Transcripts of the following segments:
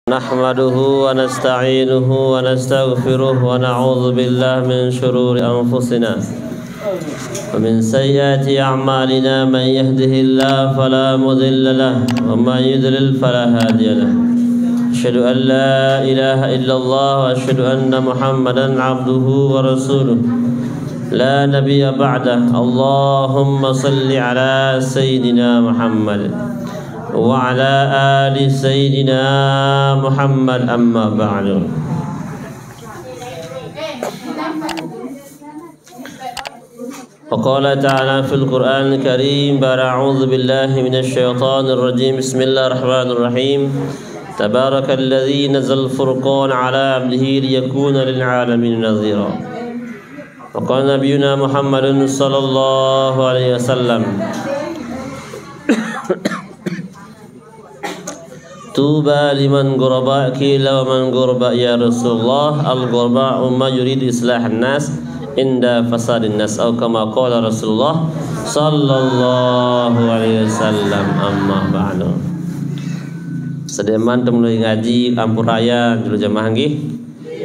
نحمده ونستعينه ونستغفره ونعوذ بالله من شرور أنفسنا ومن سيئات أعمالنا من يهده الله فلا مضل له ومن يضلل فلا هادي له أشهد أن لا إله إلا الله وأشهد أن محمدا عبده ورسوله لا نبي بعده اللهم صل على سيدنا محمد وعلى آل سيدنا محمد أما بعد وقال تعالى في القرآن الكريم بعد أعوذ بالله من الشيطان الرجيم بسم الله الرحمن الرحيم تبارك الذي نزل الفرقان على عبده ليكون للعالمين نذيرا وقال نبينا محمد صلى الله عليه وسلم Tuba liman ghuraba kila man ghuraba ya Rasulullah al-ghuraba umma yurid islahan nas inda fasadin nas atau kama qala Rasulullah sallallahu alaihi wasallam amma ba'du. Sedeman temui ngaji kampung raya dulu jamaah nggih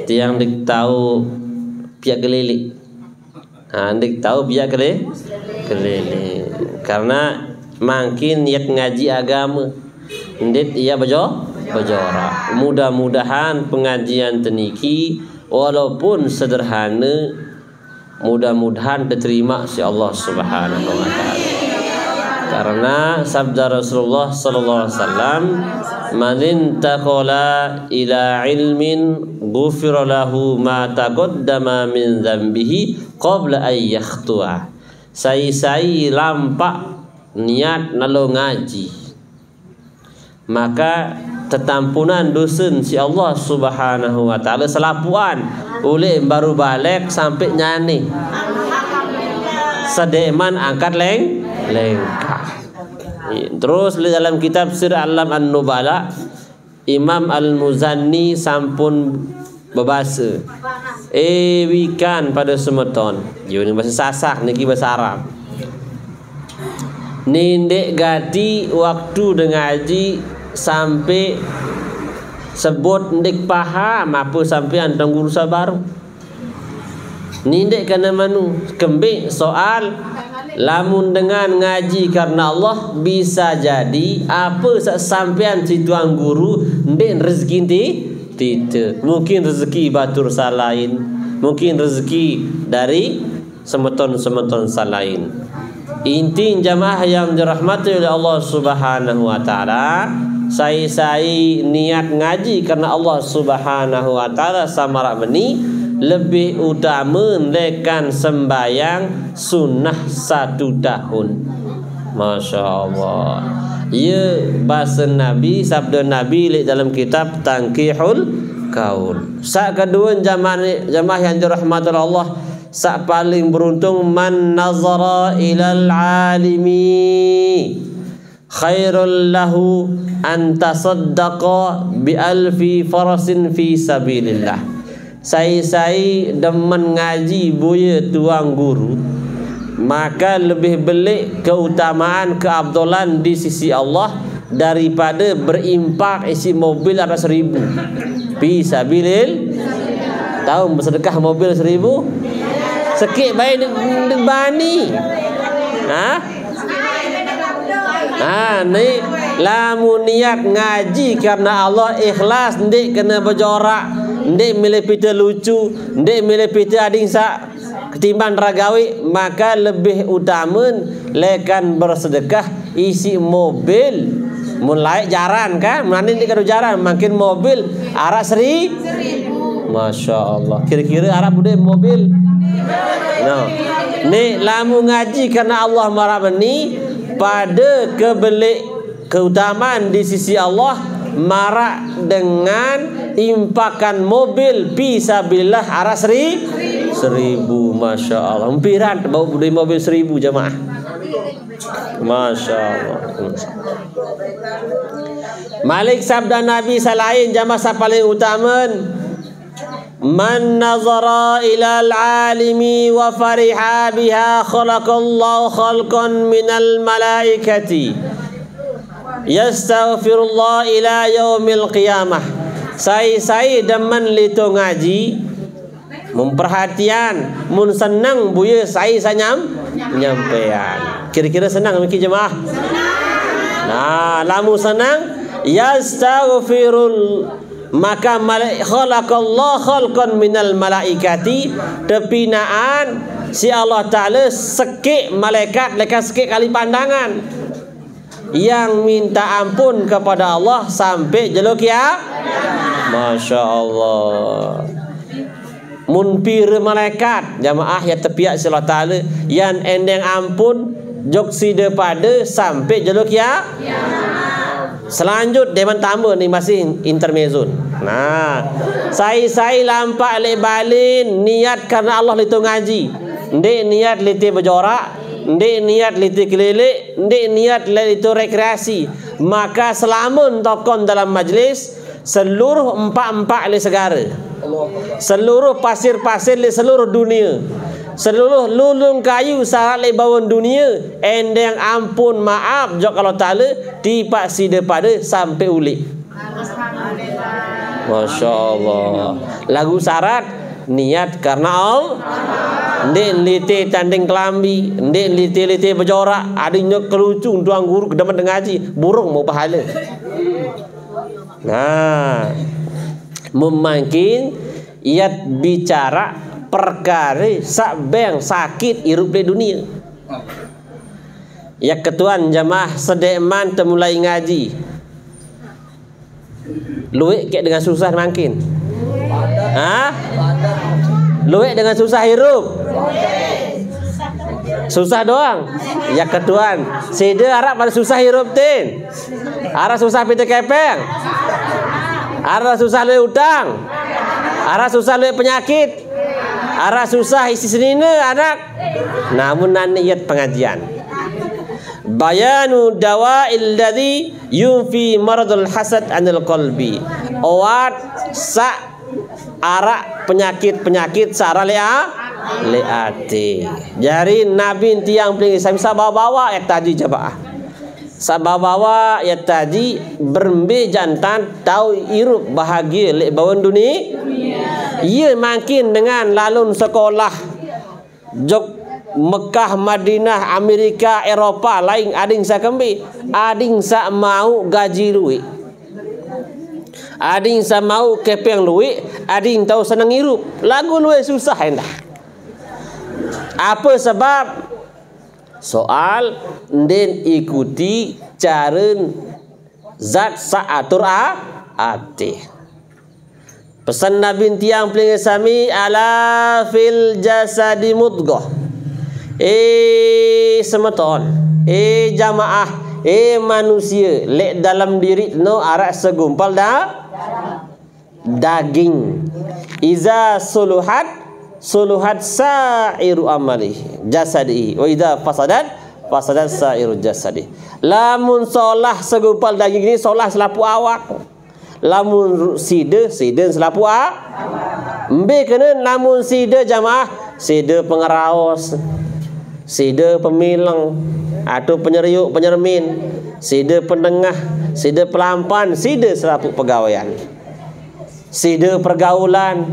tiang dik tahu pihak keliling. Dik tahu pihak keliling karena makin niat ngaji agama ndit ia bejora. Mudah-mudahan pengajian teniki walaupun sederhana mudah-mudahan diterima si Allah Subhanahu wa taala. Karena sabda Rasulullah sallallahu alaihi wasallam, "Man intaqala ila ilmin ghufira lahu ma taqaddama min dzambihi qabla an yakhtua." Sai lampak niat nalo ngaji maka tetampunan dusun si Allah Subhanahu wa taala selapuan oleh baru balik sampai nyani sedeman angkat lengkap. Terus dalam kitab Sir Alam An-Nubala Imam Al-Muzanni sampun bebasa wikan pada semeton ini bahasa Sasak niki bahasa Arab nindek gadi waktu dengaji sampai sebut ndik paham apa sampai antang guru baru nindek kena manu kembik soal lamun dengan ngaji karena Allah bisa jadi apa sampean si tuang guru ndik rezeki tidak mungkin rezeki batur salain mungkin rezeki dari semeton-semeton salain. Inti jamaah yang dirahmati oleh Allah Subhanahu wa taala, saya niat ngaji karena Allah Subhanahu wa taala samara beni lebih utama lekan sembayang sunnah 1 tahun. Masya Allah. Ya bahasa Nabi, sabda Nabi dalam kitab Tangkihul Qaul. Sak kedua jamaah yang dirahmati oleh Allah, sak paling beruntung man nazara ilal alimi khairul lahu an tasaddaqa bi alfi farasin fi sabilillah. Saya demen ngaji buaya tuang guru maka lebih belik keutamaan keabdolan di sisi Allah daripada berimpak isi mobil ada 1000 fi sabilillah. Tahu bersedekah mobil 1000 sekit baik dibani. Ni lamun niat ngaji karena Allah ikhlas ndik kena berjorak, ndik milih pita lucu, ndik milih pita ading sak ketimbang ragawi maka lebih utama lekan bersedekah isi mobil mulai jaran kan mana ndik kado jaran makin mobil arak 1000. Masya Allah. Kira-kira Arab bude mobil. No. Ni lamu ngaji karena Allah marah ni pada kebelik keutamaan di sisi Allah marah dengan impakan mobil fisabilillah arah 1000. Masya Allah. Hampiran bawa bude mobil 1000 jamaah. Masya Allah. Malik sabda Nabi salain jamaah paling utama man nazara ilal alimi wa fariha biha khalaqallahu khalqan minal malaikati yastaghfirullah ila yaumil qiyamah Saya demen lito ngaji, memperhatian, mun senang buya saya nyampean. Kira-kira senang mungkin jemaah? Nah, lamu senang yastaghfirul, maka khalaqallah khalqan minal malaikati, tepinaan si Allah Ta'ala sekik malaikat sekik kali pandangan yang minta ampun kepada Allah sampai jeluk ya. Masya Allah. Munpir malaikat jamaah ya tepiak si Allah Ta'ala yang endeng ampun jok sida pada sampai jeluk ya. Selanjut dewan tambah ni masih intermezzo. Nah, saya lampak lek balin niat karena Allah litu ngaji. Ndek niat liti berjorak, ndek niat liti kelilik, ndek niat liti rekreasi. Maka selama tokon dalam majlis seluruh empat le segara, seluruh pasir-pasir le seluruh dunia, seluruh lulung kayu sarat le bawon dunia, endeng ampun maaf jok Allah Ta'ala tipak sida pada sampai ulik. Masya Allah. Lagu syarat niat karena Allah. Ndek liti tanding kelambi, ndek liti berjorak, adanya kelucung tuang guru kedemen ngaji, burung mau pahala. Nah, memakin iat bicara perkara sakbeng sakit hirup di dunia. Ya ketuan jamaah sedeman temulai ngaji. Luik kayak dengan susah makin. Hah? Luik dengan susah hirup. Susah doang. Ya ketuan, sida harap pada susah hirup tin. Arah susah pita kepeng. Arah susah luik utang. Arah susah luik penyakit. Arah susah isi senina anak. Namun naniyat pengajian. Bayanu dawa'il ladzi yunfi maradul hasad anil qalbi. Oat sa arak penyakit-penyakit sara leati. Jari Nabi tiang peling bisa bawa ya tadi jamaah. Sababawa ya tadi berembe jantan tahu irup bahagia lek bawon dunia. Ia makin dengan lalun sekolah jok Mekah, Madinah, Amerika, Eropah lain ading sakembi, ading sak mau gaji luik, ading sak mau kepeng luik, ading tahu senang irup. Lagu luik susah hendak. Apa sebab? Soal den ikuti cara zat sa'atur ati. Pesan Nabi tiang peling sami ala fil jasadi mudghah. Semeton, jamaah, manusia, lek dalam diri no arak segumpal daging. Iza suluhat sa'iru amali jasadi, wa idza fasadat sa'iru jasadi. Lamun solah segumpal daging ini solah selapu awak. Lamun sida selapu mbe kena lamun sida jamaah, sida pengeraos, sida pemilang atau penyeriuk penyermin, sida pendengah, sida pelampan, sida selapu pegawaian, sida pergaulan,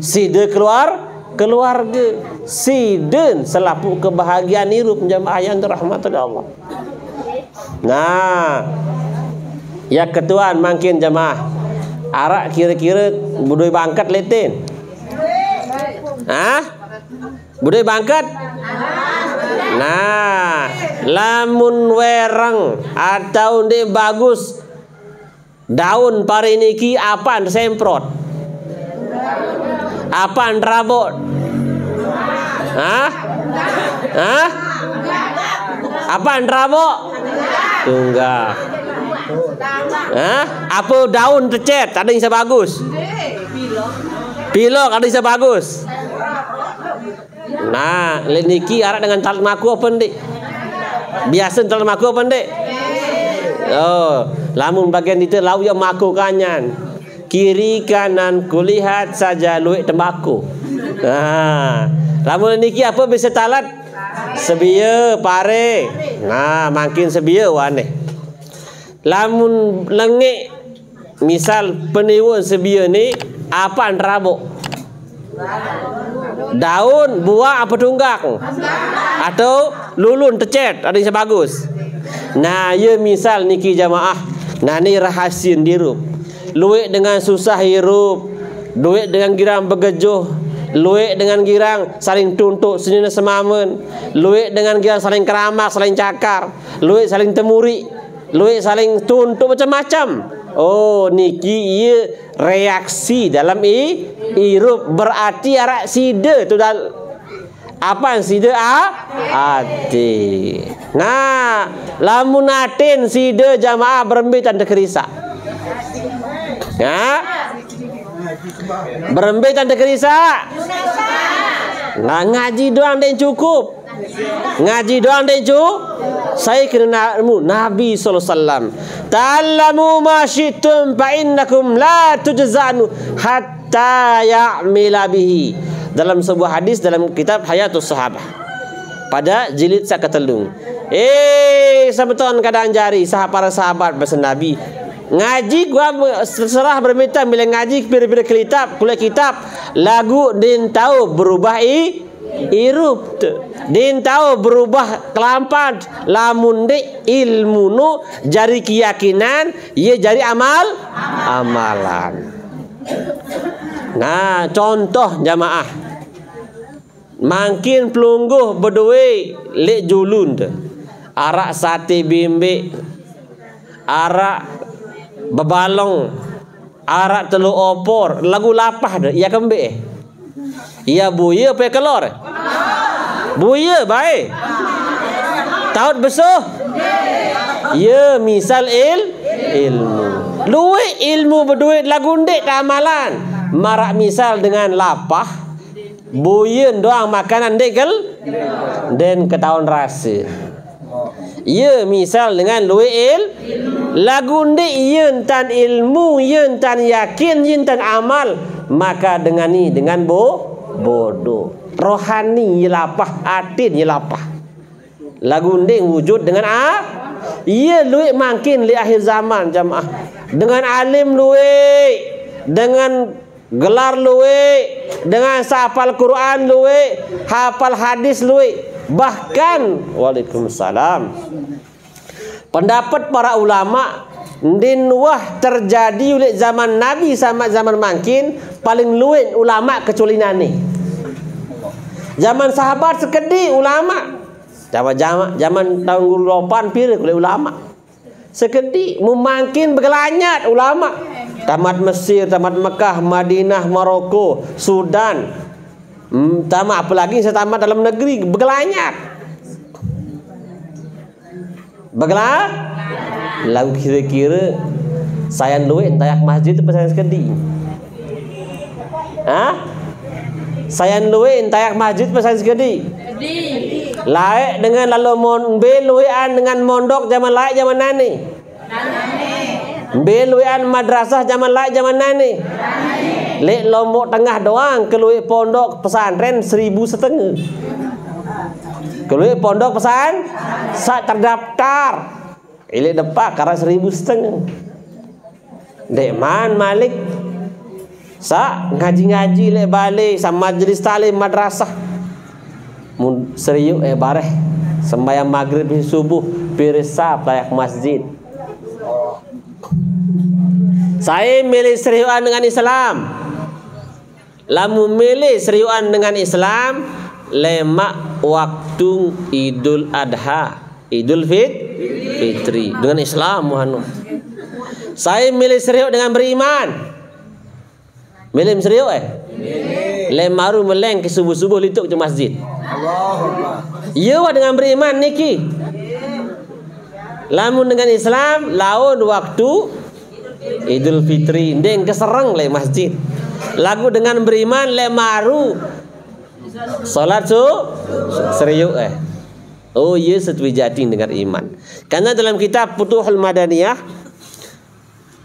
sida keluarga, sida selapu kebahagiaan hidup jamaah yang dirahmati Allah. Nah, ya ketuan makin jamaah arak kira-kira budoi bangkat letin. Budoi bangkat. Nah, lamun wereng atau ndek bagus daun pariniki apaan semprot? Apaan rabot? Apaan rabot? Tunggak. Apa daun tercet ada yang bagus? Pilok ada yang bagus. Nah, leniki arak dengan talat maku apa ndik? Biasa talat maku apa ndik? Oh, lamun bagian itu lau yang maku kanyan. Kiri kanan kulihat saja luik tembakau. Nah, lamun leniki apa bisa talat? Sebia pare. Nah, makin sebia waneh. Lamun lengik misal peniwun sebia ni apa terabuk? Daun, buah apa tunggak? Atau lulun tecet, ada yang bagus. Nah, ya misal niki jamaah. Nah, ni rahasia dirup. Luik dengan susah hirup, duit dengan girang begejuh, luik dengan girang saling tuntut senyum semamen, luik dengan girang saling keramak, saling cakar, luik saling temuri, luik saling tuntut macam-macam. Oh, niki ia reaksi dalam hirup, berarti arak sida tu dah apa yang sida ati. Nah, lamun atin sida jamaah berembe tanda kerisa. Ya. Berembe tanda kerisa. Nah, ngaji doang dan cukup. Ngaji doang dan cukup. Saya kena Nabi sallallahu alaihi wasallam. Ta'allamu ma syi'tum fa innakum la tujzanu hatta ya'mila bihi. Dalam sebuah hadis dalam kitab Hayatus Sahabah. Pada jilid sakatelung. Sabeton kadang jari para sahabat bahasa Nabi. Ngaji gua terserah berminta bila ngaji pira-pira kuliah kitab lagu din tahu berubah irup din tahu berubah kelampan lamun de ilmu nu jari keyakinan ia jari amalan. Nah, contoh jamaah makin pelungguh berdua lek julun tu arak sate bimbe, arak bebalong, arak telur opor, lagu lapah dah. Ia kembe. Ia buaya apa kelor? Buaya baik. Taut besuh. Ya misal ilmu. Luwe ilmu berduit lagu ndek amalan. Marak misal dengan lapah, buyen doang makanan dekel dan ketahuan rasa. Ya misal dengan luwe lagu ndek yen tan ilmu, yen tan yakin, yen tan amal, maka dengan ni dengan bodoh. Rohani lapah, atin lapah. Lagu ndek wujud dengan ia luwe makin li akhir zaman jamaah. Dengan alim luwe, dengan gelar luwe, dengan hafal Quran luwe, hafal hadis luwe. Bahkan waalaikumsalam pendapat para ulama din wah terjadi oleh zaman Nabi sama zaman makin paling luwih ulama kecuali nani. Zaman sahabat sekedi ulama. Zaman tahun 8 pira oleh ulama. Sekedi memakin bergelanyat ulama. Tamat Mesir, tamat Mekah, Madinah, Maroko, Sudan. Tamat apalagi saya tamat dalam negeri bergelanyat. Bagaimana? Lagu kira-kira saya duit tayak masjid itu saya sekedi. Saya duit tayak masjid saya sekedi. Laik dengan lalu beluian dengan mondok zaman laik zaman nani. Beluian madrasah zaman laik zaman nani. Lek Lombok Tengah doang keluih pondok pesantren 1,500. Keluih pondok pesan sak terdaftar. Ilek depak karena 1,500. Dek man Malik sak ngaji-ngaji lek balik sama majlis talim madrasah. Mun serius bareh sembahyang maghrib subuh pirisap layak masjid. Saya milih seriuan dengan Islam. Lamu milih seriuan dengan Islam lemak waktu Idul Adha, Idul Fitri dengan Islam muhanu. Saya milih serius dengan beriman. Milih serius lemaru meleng ke subuh-subuh lituk ke masjid. Iya dengan beriman niki. Lamun dengan Islam laun waktu Idul Fitri ndeng kesereng le masjid. Lagu dengan beriman le maru salat serius Oh iya setui jadi dengan iman. Karena dalam kitab Futuhul Madaniyah,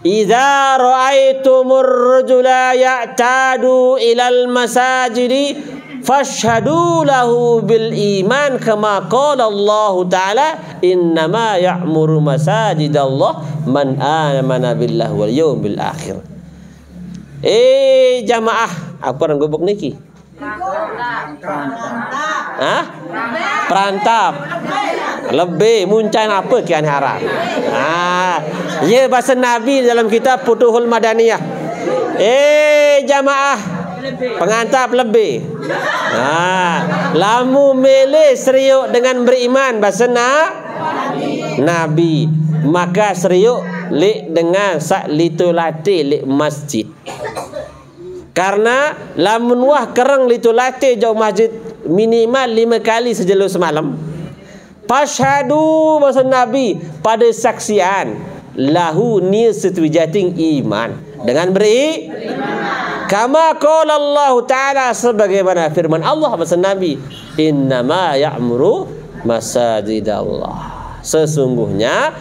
idza ra'aitumur rajula ya'tadu ilal masajidi fashhadu lahu bil iman kama qala Allah taala innama ya'muru masajidallah man amana billahi wal yawmil akhir. Jamaah apa orang gobok niki? Perantap. Lebih muncan apa kian harap. Ya bahasa Nabi dalam kitab Futuhul Madaniyah. Jamaah pengantap lebih. Lamu milih seriuk dengan beriman bahasa Nabi, maka seriuk lik dengan sak litulati lik masjid. Karena lamun wah kereng litulati jauh masjid minimal 5 kali sejelo semalam. Fashhadu bahasa Nabi pada saksian lahu ni setwijating iman dengan beriman. Kama qala Allah taala sebagaimana firman Allah bahasa Nabi, innama ya'muru masajidallah. Sesungguhnya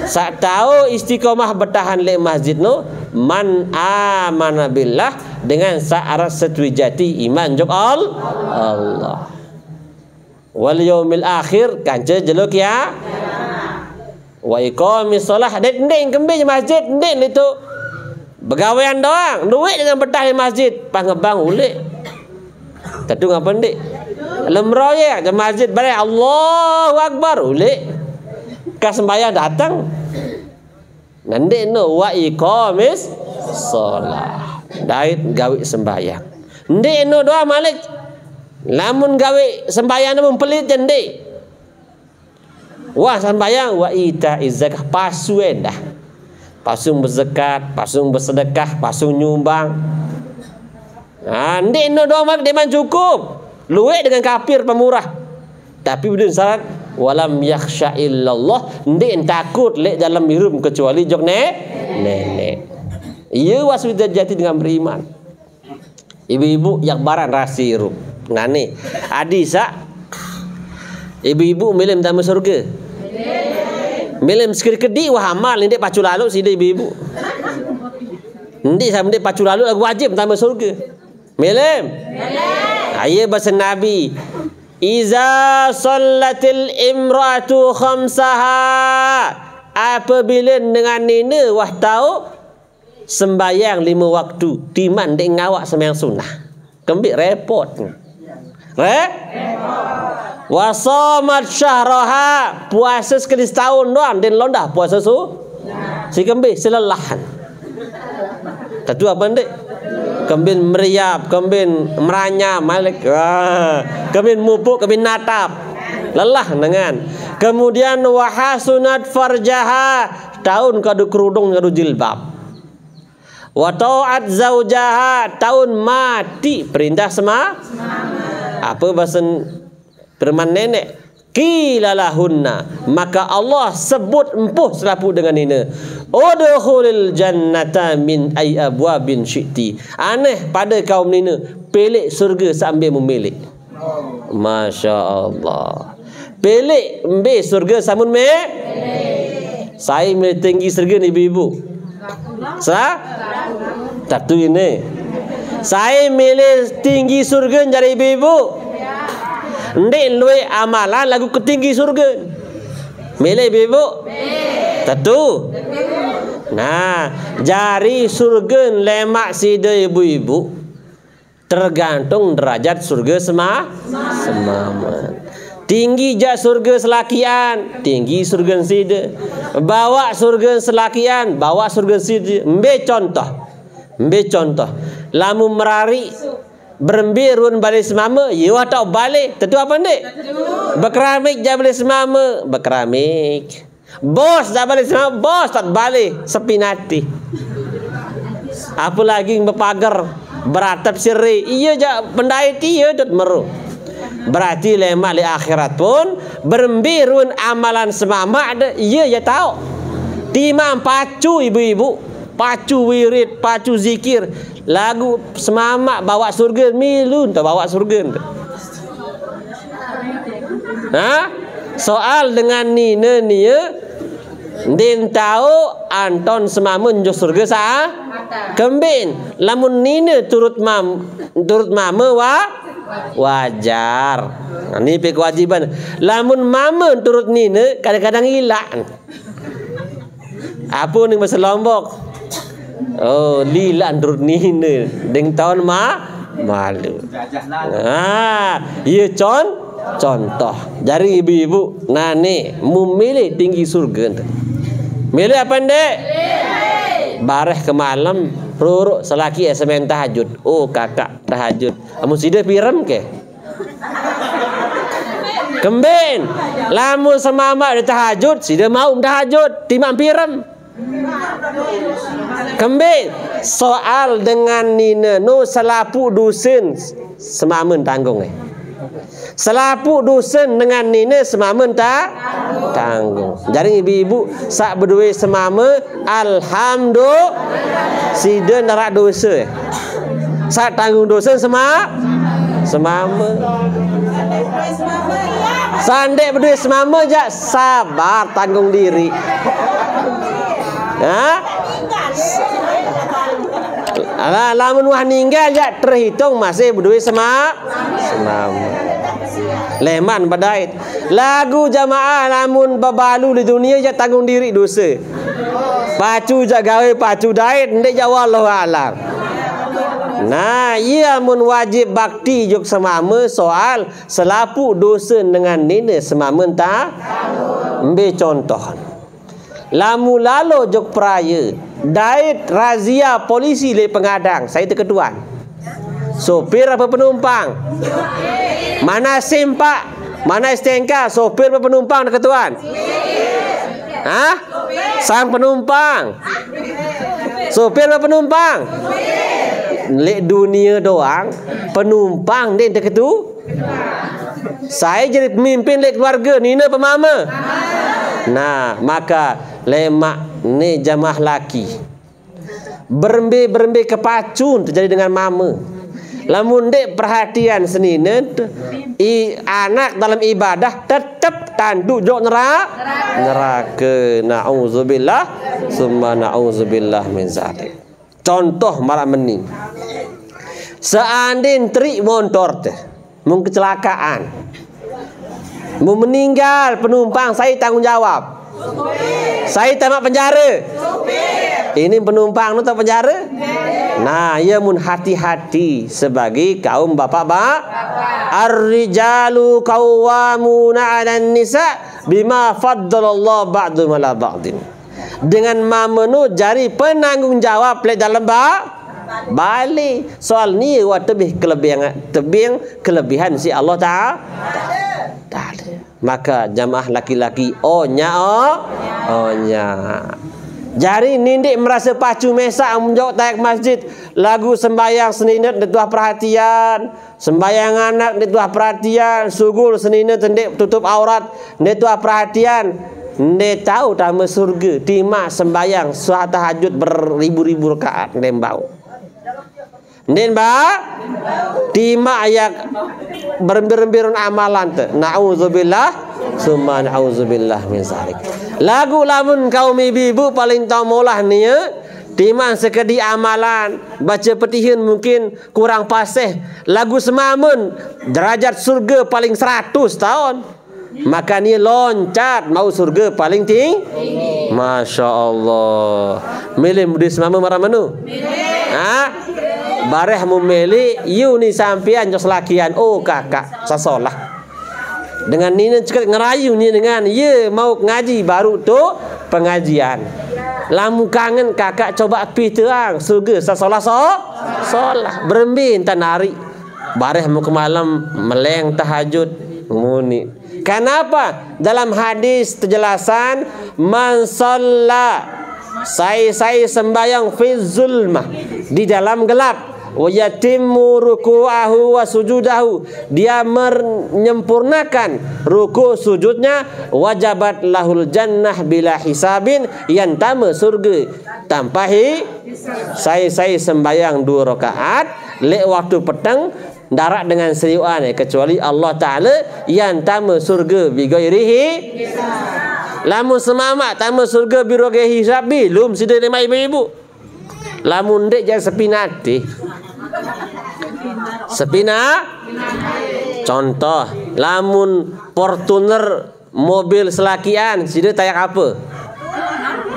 sak tahu istiqomah bertahan le masjid no man amana billah dengan syarat setwijati iman jok Allah wal yaumil akhir kanca jeluk ya wa iqamis shalah dendeng kembe masjid dendeng itu begawean doang duit dengan bertahan masjid pangebang ule tadu ngapa ndik lemroye ke masjid bare Allahu akbar ule kas sembahyang datang nanti no wa iqamis shalah dait gawe sembahyang ndek no doa malik lamun gawe sembahyang mun pelit ndek wah sembahyang wa ita zakah pasuen dah pasung berzakat pasung bersedekah pasung nyumbang ndek no doa malik deman cukup luwek dengan kafir pemurah tapi berdua syarat walam yakhsha illallah ndek takut lek dalam hirup kecuali jok nenek. Iya waswida jati dengan beriman. Ibu-ibu yang baran rasi hirup ngane adisa ibu-ibu milih tamu surga milih sekir kedi wah amal ndek pacu lalu sida ibu-ibu ndek sama ndek pacu lalu lagu wajib tamu surga milih ayo bahasa Nabi iza sallatil imratu khamsaha apabila dengan nina wah tahu sembayang 5 waktu timan dek ngawak sembahyang sunnah kembik repot wasomat syahraha puasa sekali setahun doang dan londah puasa si kembik selelahan tadu apa ndek kembin meriap, kembin meranyam, malik, kembin mupuk, kembin natap, lelah dengan. Kemudian wahasunat farjaha, tahun kadu kerudung kadu jilbab. Wa ta'at zaujaha, tahun mati perintah apa bahasa firman nenek? Qila lahunna, maka Allah sebut empuh selapu dengan ini. Udkhulil jannata min ay abwabin syi'ti. Aneh pada kaum ini pilih surga sambil memilih. Masya Allah. Pilih ambil surga samun me. Saya milih tinggi surga ni ibu-ibu. Satu ini. Saya milih tinggi surga dari ibu-ibu. Ndek luwe amalan lagu ketinggi surga. Milih ibu. Tentu. Nah, jari surga lemak sida ibu-ibu tergantung derajat surga semaman. Tinggi jak surga selakian, tinggi surga sida. Bawa surga selakian, bawa surga sida. Ambil contoh. Lamu merari berembirun balik semama, you tak balik. Tentu apa ndek? Berkeramik je balik semama, berkeramik. Bos tak balik semama, bos tak balik, sepi nanti. Apa lagi berpagar, beratap siri, iya je pendai dia dot meru. Berarti lemak di akhirat pun berembirun amalan semama ada, iya je tahu. Timam pacu ibu-ibu, pacu wirid, pacu zikir. Lagu semamak bawa surga milun tak bawa surga. Soal dengan nina niya din tahu anton semamun jo surga kembin lamun nina turut mama wa wajar. Ni pe kewajiban. Lamun mama turut nina kadang-kadang hilang. Apa ni bahasa Lombok? Oh, lilan turut nina deng tahun malu. Ia contoh. Jadi ibu-ibu, nane memilih tinggi surga. Milih apa ndek? Bareh ke malam, ruruk selaki semen tahajud. Oh kakak tahajud. Amun sida pirem ke? Kemben. Lamun semama dia tahajud, sida mau tahajud, timam pirem. Kemben. Soal dengan nina no selapu dusun semamen tanggung Selapu dusun dengan nina semamen tanggung. Jadi ibu-ibu sak berdua semama alhamdulillah sida narak dosa. Sak tanggung dosa semama. Sandek berdua semama je sabar tanggung diri. Lamun wah ninggal je terhitung masih berdua semama. Leman badait. Lagu jamaah lamun babalu di dunia je tanggung diri dosa. Pacu je gawe pacu dait ndek jawab Allah alam. Nah, ia mun wajib bakti juk semama soal selapu dosa dengan nina semama ambil contoh. Lamu lalo juk peraya dait razia polisi le pengadang saya terketuan. Sopir apa penumpang? Mana SIM pak? Mana STNK? Sopir apa penumpang terketuan? Hah? Sang penumpang. Sopir apa penumpang? Lek dunia doang penumpang dia terketu. Saya jadi pemimpin lek keluarga nina pemama. Nah, maka lemak ni jamaah laki berembe kepacun terjadi dengan mama. Lamun dek perhatian senina anak dalam ibadah tetap tanduk jok neraka. Nauzubillah summa nauzubillah min zalik. Contoh marak mening. Seandainya trik motor teh mung kecelakaan. Mau meninggal penumpang saya tanggung jawab. Saya tamat penjara. Ini penumpang nu tak penjara. Nah, ia mun hati-hati sebagai kaum bapak-bapak. Ar-rijalu qawwamuna 'alan nisa bima faddalallahu ba'dhum 'ala ba'din. Dengan mamenu jari penanggung jawab lek dalam balik soal ni wa tebih kelebihan si Allah Ta'ala. Maka jamaah laki-laki onya. Jari nindik merasa pacu mesak menjawab tayak masjid lagu sembayang seninat dituah perhatian, sembayang anak dituah perhatian, sugul seninat tendik tutup aurat dituah perhatian. Dia tahu tama surga timak sembayang suat tahajud beribu-ribu rakaat nembau. Nen ba timak ayat berembir-embirun amalan te. Nauzubillah summa nauzubillah min zalik. Lagu lamun kaum ibu paling tahu molah ni timak sekedi amalan baca petihan mungkin kurang pasih lagu semamun derajat surga paling 100 tahun. Maka ni loncat mau surga paling tinggi. Masya Allah. Milih mudi semama marah manu. Bareh memilih you ni sampian jos lakian. Oh kakak sasolah. Dengan ni cakap ngerayu ni dengan ye mau ngaji baru tu pengajian. Lamu kangen kakak coba pi terang surga sasolah solah berembin tanari. Bareh mau ke malam meleng tahajud muni. Kenapa? Dalam hadis terjelasan man shalla saya sembayang fi zulmah di dalam gelap wa yatimmu ruku'ahu wa sujudahu dia menyempurnakan ruku sujudnya wajabat lahul jannah bila hisabin yang tama surga tanpa saya sembayang 2 rakaat lek waktu petang darat dengan seriuan kecuali Allah Ta'ala yang tama surga bigairihi lamun semamak tama surga birogehi hisab belum sudah lima ibu-ibu lamun dek jangan sepinati Contoh, lamun Fortuner mobil selakian, sida tayak apa?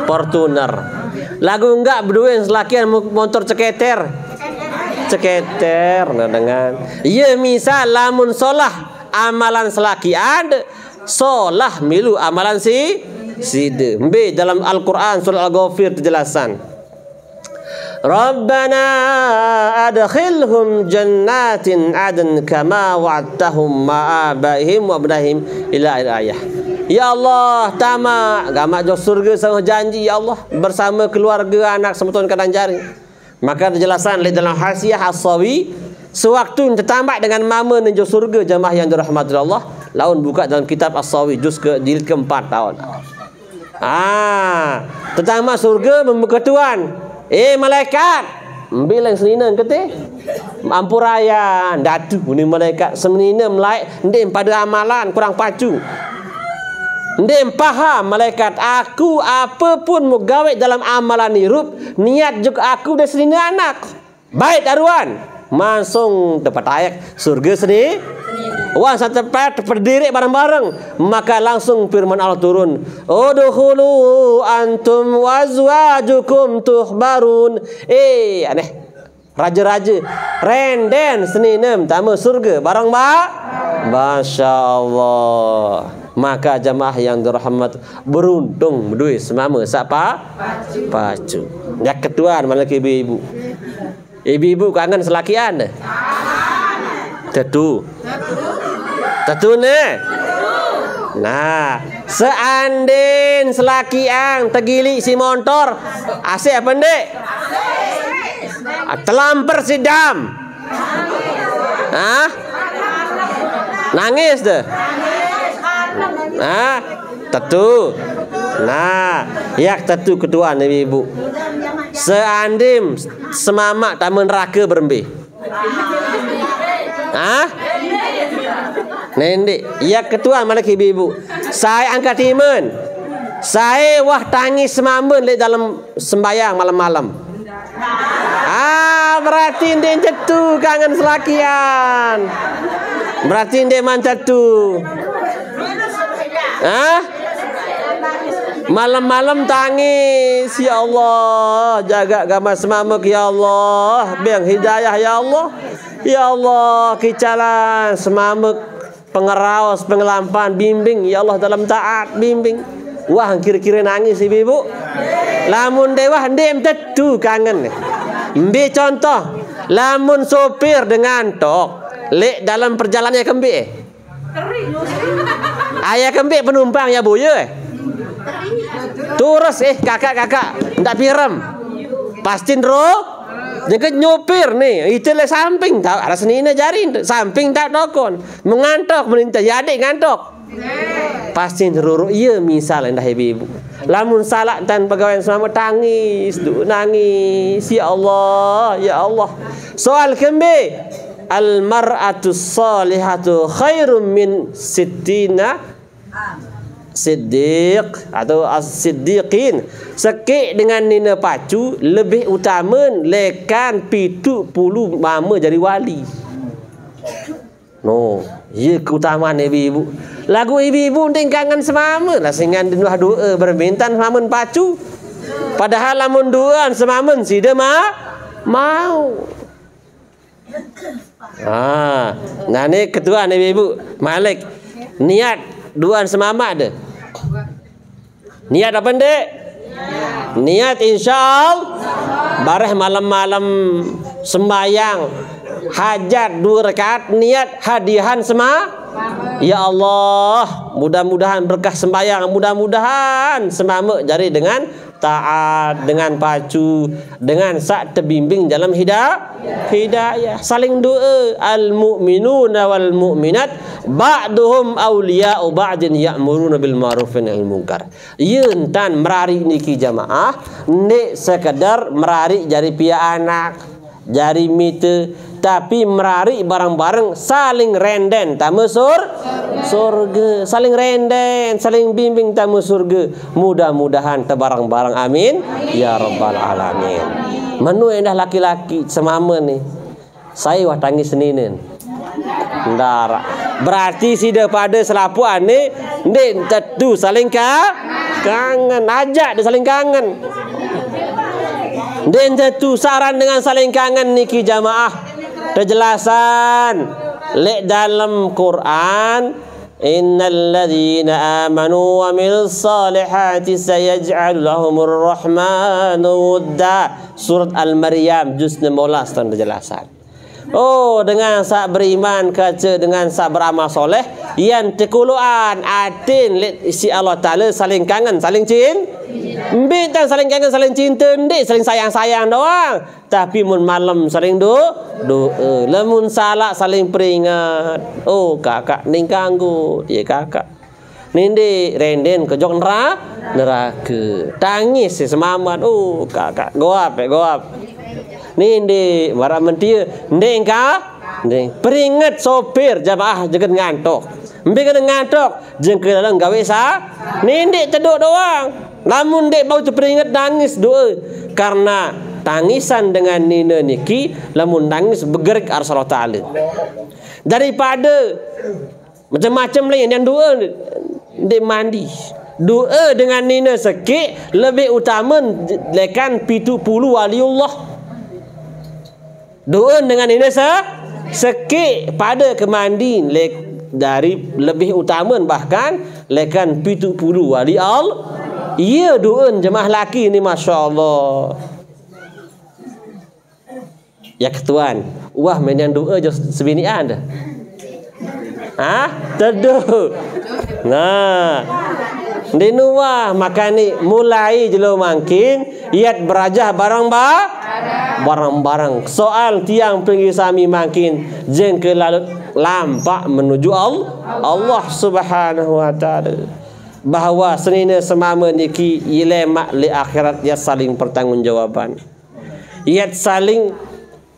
Fortuner. Lagu enggak berdua selakian motor ceketer. Ceketer, nah dengan. Iya misal lamun solah amalan selakian, solah milu amalan sida. B dalam Al-Qur'an surah Al-Ghafir penjelasan. Rabbana adkhilhum jannatin adn kama wa'adtahum ma'abaihim wa abnahim ila ayah. Ya Allah, tamak gamak jo surga sama janji ya Allah bersama keluarga anak semeton kadang jari. Maka dijelasan dalam Hasiyah As-Sawi sewaktu tertamak dengan mama menuju surga jamaah yang dirahmati Allah. Laun buka dalam kitab As-Sawi juz jilid ke-4 tahun. Tertamak surga membuka tuan. Malaikat bilang senina kete ampuraya datu ni malaikat semenina melaik ndem pada amalan kurang pacu ndem paham malaikat aku apapun mau gawe dalam amalan hirup niat juga aku dah senina anak baik aruan langsung dapat ayat surga seni wah tepat berdiri bareng-bareng maka langsung firman Allah turun udkhulu antum wazwajukum tuhbarun aneh raja-raja renden seninem tamu surga bareng Masya Allah. Maka jamaah yang dirahmat beruntung berduit semama siapa pacu. Yang kedua mana ibu-ibu ibu-ibu kangen selakian Tentu ne. Nah, seandainya selakian tegili si motor, AC apa ndek? Telamper si dam. Nangis deh. Tentu. Nah, yang tentu kedua nih ibu. Seandainya semamak taman neraka berembe. Nende, ya ketua malak ibu-ibu. Saya angkat iman. Saya wah tangis semamun di dalam sembahyang malam-malam. Berarti dia jatuh kangen selakian. Berarti dia manjatuh. Malam-malam tangis ya Allah, jaga gambar semamak ya Allah, biang hidayah ya Allah. Ya Allah, kicalan semamak pengeraus, pengelampan, bimbing ya Allah dalam taat, bimbing. Wah, kira-kira nangis ibu-ibu. Lamun dewah ndem tetu kangen. Mbi contoh, lamun sopir dengan tok, lek dalam perjalanannya kembi. Ayah kembi penumpang ya bu ye. Terus kakak-kakak ndak pirem. Pastiin ro. Jangan nyopir nih, itu le samping tahu. Ada senina jari samping tak dokon. Mengantok meninta jadi ngantok. Pasti ruru iya misal endah ibu. Lamun salah dan pegawai selama tangis, nangis. Ya Allah, ya Allah. Soal kembe, al mar'atus salihatu khairum min sittina siddiq atau as-siddiqin. Sekik dengan nina pacu lebih utama lekan 70 mama jadi wali. No, ya keutamaan ibu-ibu. Lagu ibu-ibu ndeng kangen semama lah singan dua bermintan semamun pacu. Padahal lamun duaan semamun sida mau. Nah ni ketua ibu-ibu Malik niat duaan semama ada. Niat apa ndek? Niat insyaallah bareh malam-malam sembayang hajat 2 rakaat niat hadiahan ya Allah mudah-mudahan berkah sembahyang mudah-mudahan semama jari dengan taat dengan pacu dengan sak terbimbing dalam hidayah saling doa al mu'minuna wal mu'minat ba'duhum awliya'u ba'din ya'muruna bil ma'ruf wa nahyil munkar. Yeun tan merari niki jamaah nek sekadar merari jari pia anak jari mite tapi merari bareng-bareng saling renden tamu surga saling renden saling bimbing tamu surga mudah-mudahan tebarang-bareng amin ya rabbal alamin. Menu endah laki-laki semama nih saya wah tangis seninen Darak. Berarti sida pada selapuan ni ndek tentu saling kangen. Ajak dia saling kangen. Ndek tentu saran dengan saling kangen niki jamaah. Penjelasan lek dalam Quran, innal ladzina amanu wa amilus salihati sayaj'alu lahumur rahmanu wudda. Surat Al-Maryam juz 16 penjelasan. Oh, dengan sak beriman kaca dengan sak beramal soleh yang tekuluan atin si Allah Taala saling kangen saling Mbik tan saling kangen saling cinta ndik saling sayang-sayang doang. Tapi mun malam saling doa. Lamun salah saling peringat. Oh, kakak ning kanggo, ya kakak. Nindi renden kejok neraka. Tangis si semamat. Oh, kakak goap. Nindi marah mentia. Ndeng peringat sopir jamaah jangan ngantuk. Mbik kena ngantuk jengke dalam gawe nindi ceduk doang. Namun dek bau teringat nangis doa karena tangisan dengan nina niki lamun nangis bergerak arsa Allah Taala. Daripada macam-macam lain yang doa dek mandi. Doa dengan nina sikit lebih utama lekan 70 waliullah. Doa dengan nina sikit pada kemandi dari lebih utama bahkan lekan 70 wali Allah. Iya doa jemaah laki ni masya-Allah. Ya ketuan, wah menyan doa je sebinian dah. Teduh. Nah. Dinu wah makani mulai jelo makin iat berajah barang-barang. Soal tiang pinggir sami makin jengke lalu lampak menuju Allah Subhanahu wa taala. Bahawa senina semama niki ilemak li akhirat ya saling pertanggungjawaban. Ia saling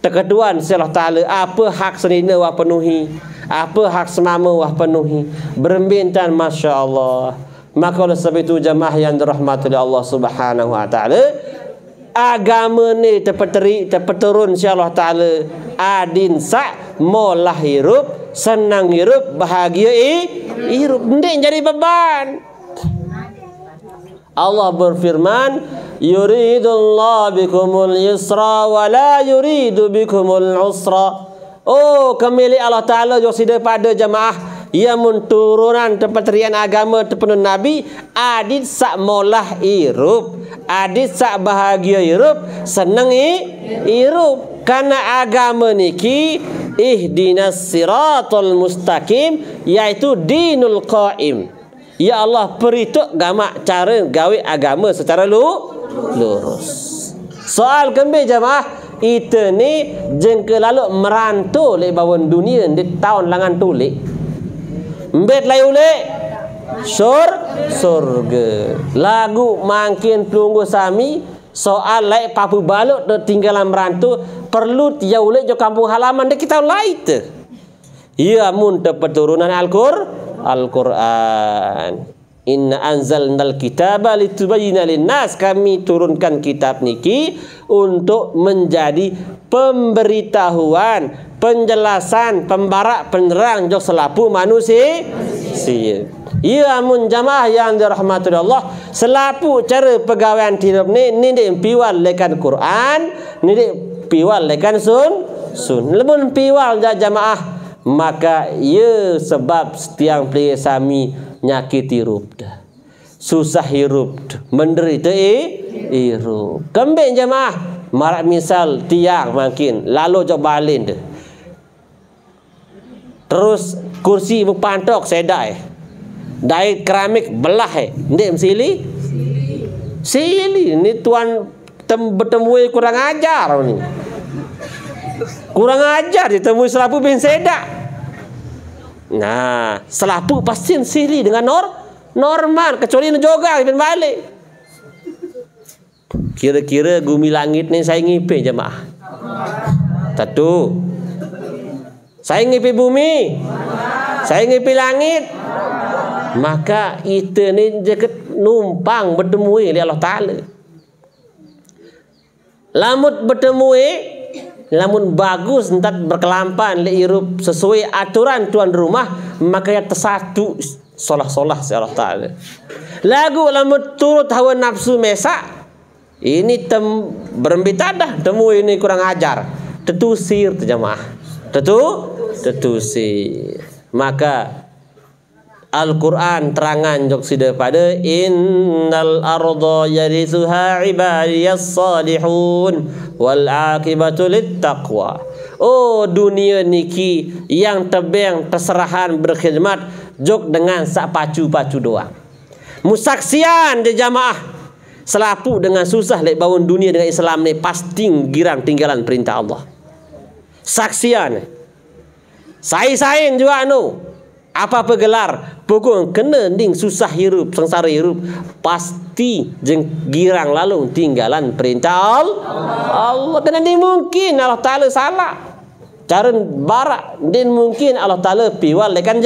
terkeduan si Allah Ta'ala. Apa hak senina wah penuhi, apa hak semama wah penuhi. Berembintan Masya Allah. Maka oleh sebab itu jamaah yang dirahmati Allah Subhanahu wa taala, agama ni terpeturun si Allah Ta'ala adin sak molah hirup, senang hirup, bahagia hirup. Ndik jadi beban. Allah berfirman, yuridullah bikumul yusra wa la yuridu bikumul usra. Oh, kembali Allah Ta'ala josida pada jamaah yang menturunan terpeterian agama terpenuh Nabi adit sak molah hirup, adit sak bahagia hirup, senang hirup. Karena agama niki ihdinas siratal mustaqim, yaitu dinul qaim. Ya Allah perituk gamak cara gawe agama secara lurus. Soal kembali jamaah itu ni jengke lalu merantau le bawon dunia di tahun langan tulik. Mbet layu le surga. Lagu makin tunggu sami soal laik papu baluk tinggalan merantau perlu tiap ulek jo kampung halaman dek kita lain tu. Ya mun terpeturunan Al-Quran. Inna anzalnal kitaba litubayyina linnas. Kami turunkan kitab niki untuk menjadi pemberitahuan, penjelasan, pembarak, penerang jok selapu manusia. Ya mun jamaah yang dirahmati Allah, selapu cara pegawaian hidup ni dik piwal lekan Quran, ni dik piwal lekan sun. Lemun piwal jamaah maka ia sebab setiang pelih sami nyakit hirup dah, susah hirup dah, menderita hirup. Kembali jemaah marak misal tiang makin lalu jauh balin dah, terus kursi berpantok sedai dari keramik belah ndek sili ni tuan bertemu kurang ajar ni. Kurang ajar ditemui selapu bin sedak. Nah, selapu pasti sili dengan normal kecuali joga bin balik. Kira-kira gumi langit ni saya ngipi jemaah. Satu. Saya ngipi bumi. Saya ngipi langit. Maka itu ni jaket numpang bertemu oleh Allah Ta'ala. Lamut bertemu lamun bagus entat berkelampan le irup sesuai aturan tuan rumah, maka ya tersatu solah-solah si Allah Ta'ala. Lagu lamun turut hawa nafsu mesak, ini berembitadah, temu ini kurang ajar, tetusir tu jamaah, tetusir. Maka Al-Quran terangan jok sida pada innal arda yarithuha ibadiyas salihun wal akibatu littaqwa. Oh, dunia niki yang tebeng terserahan berkhidmat jok dengan sak pacu-pacu doang. Musaksian de jamaah selapu dengan susah lek bangun dunia dengan Islam ni pasti girang tinggalan perintah Allah. Saksian. Saing juga anu. Apa gelar pokok kena ding susah hirup sengsara hirup pasti jeng girang lalu tinggalan perintah Allah. Kena ni mungkin Allah Ta'ala salah cara barak din mungkin Allah Ta'ala piwal lekan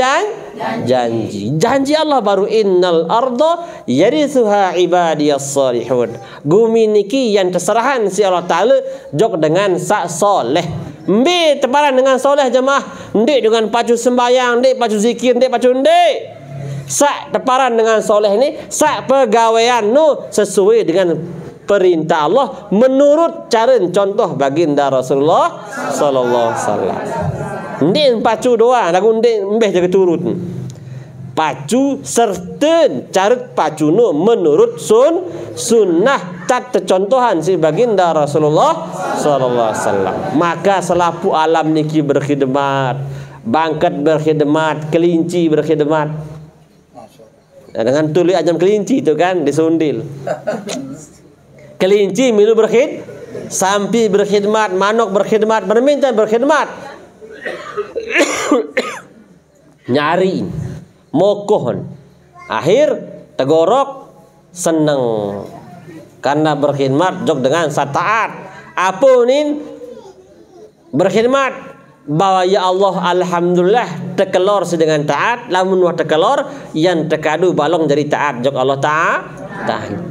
janji Allah baru innal arda yarithuha ibadiyas salihun. Bumi niki yang terserahan si Allah Ta'ala jok dengan sak soleh. Mbe teparan dengan soleh jemaah, ndek dengan pacu sembayang, ndek pacu zikir, ndek pacu ndek. Sak teparan dengan soleh ni, sak pegawaian nu sesuai dengan perintah Allah menurut cara contoh baginda Rasulullah sallallahu alaihi wasallam. Ndek pacu doang, lagu ndek mbeh jaga turut. Pacu serta cara pacu nu menurut sunnah tak tercontohan si baginda Rasulullah sallallahu alaihi wasallam. Maka selapu alam niki berkhidmat, bangkat berkhidmat, kelinci berkhidmat. Dengan tuli ajam kelinci itu kan disundil. Kelinci milu berkhidmat, sampi berkhidmat, manok berkhidmat, berminta berkhidmat. Nyari mokohon. Akhir tegorok seneng karena berkhidmat jok dengan sataat. Apa ni berkhidmat bahwa ya Allah alhamdulillah tekelor sedengan taat, lamun wa tekelor yang tekadu balong jadi taat jok Allah taat.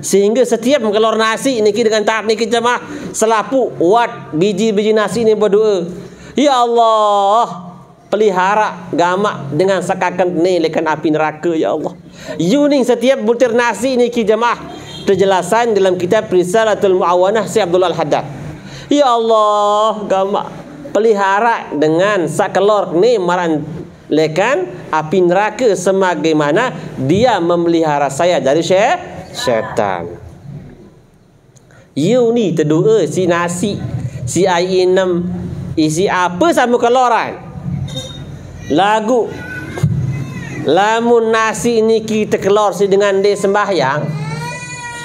Sehingga setiap mengelor nasi niki dengan taat niki jemaah selapu wat biji-biji nasi ini berdoa, ya Allah pelihara gamak dengan sakakan ni lekan api neraka ya Allah. Yuning setiap butir nasi niki jemaah terjelasan dalam kitab Risalatul Mu'awanah Syekh Abdul Al-Haddad. Ya Allah gamak pelihara dengan sakelor ni maran lekan api neraka sebagaimana dia memelihara saya dari syaitan. You ni terdoa si nasi si air 6 isi apa sama keloran lagu lamun nasi niki terkelor si dengan dia sembahyang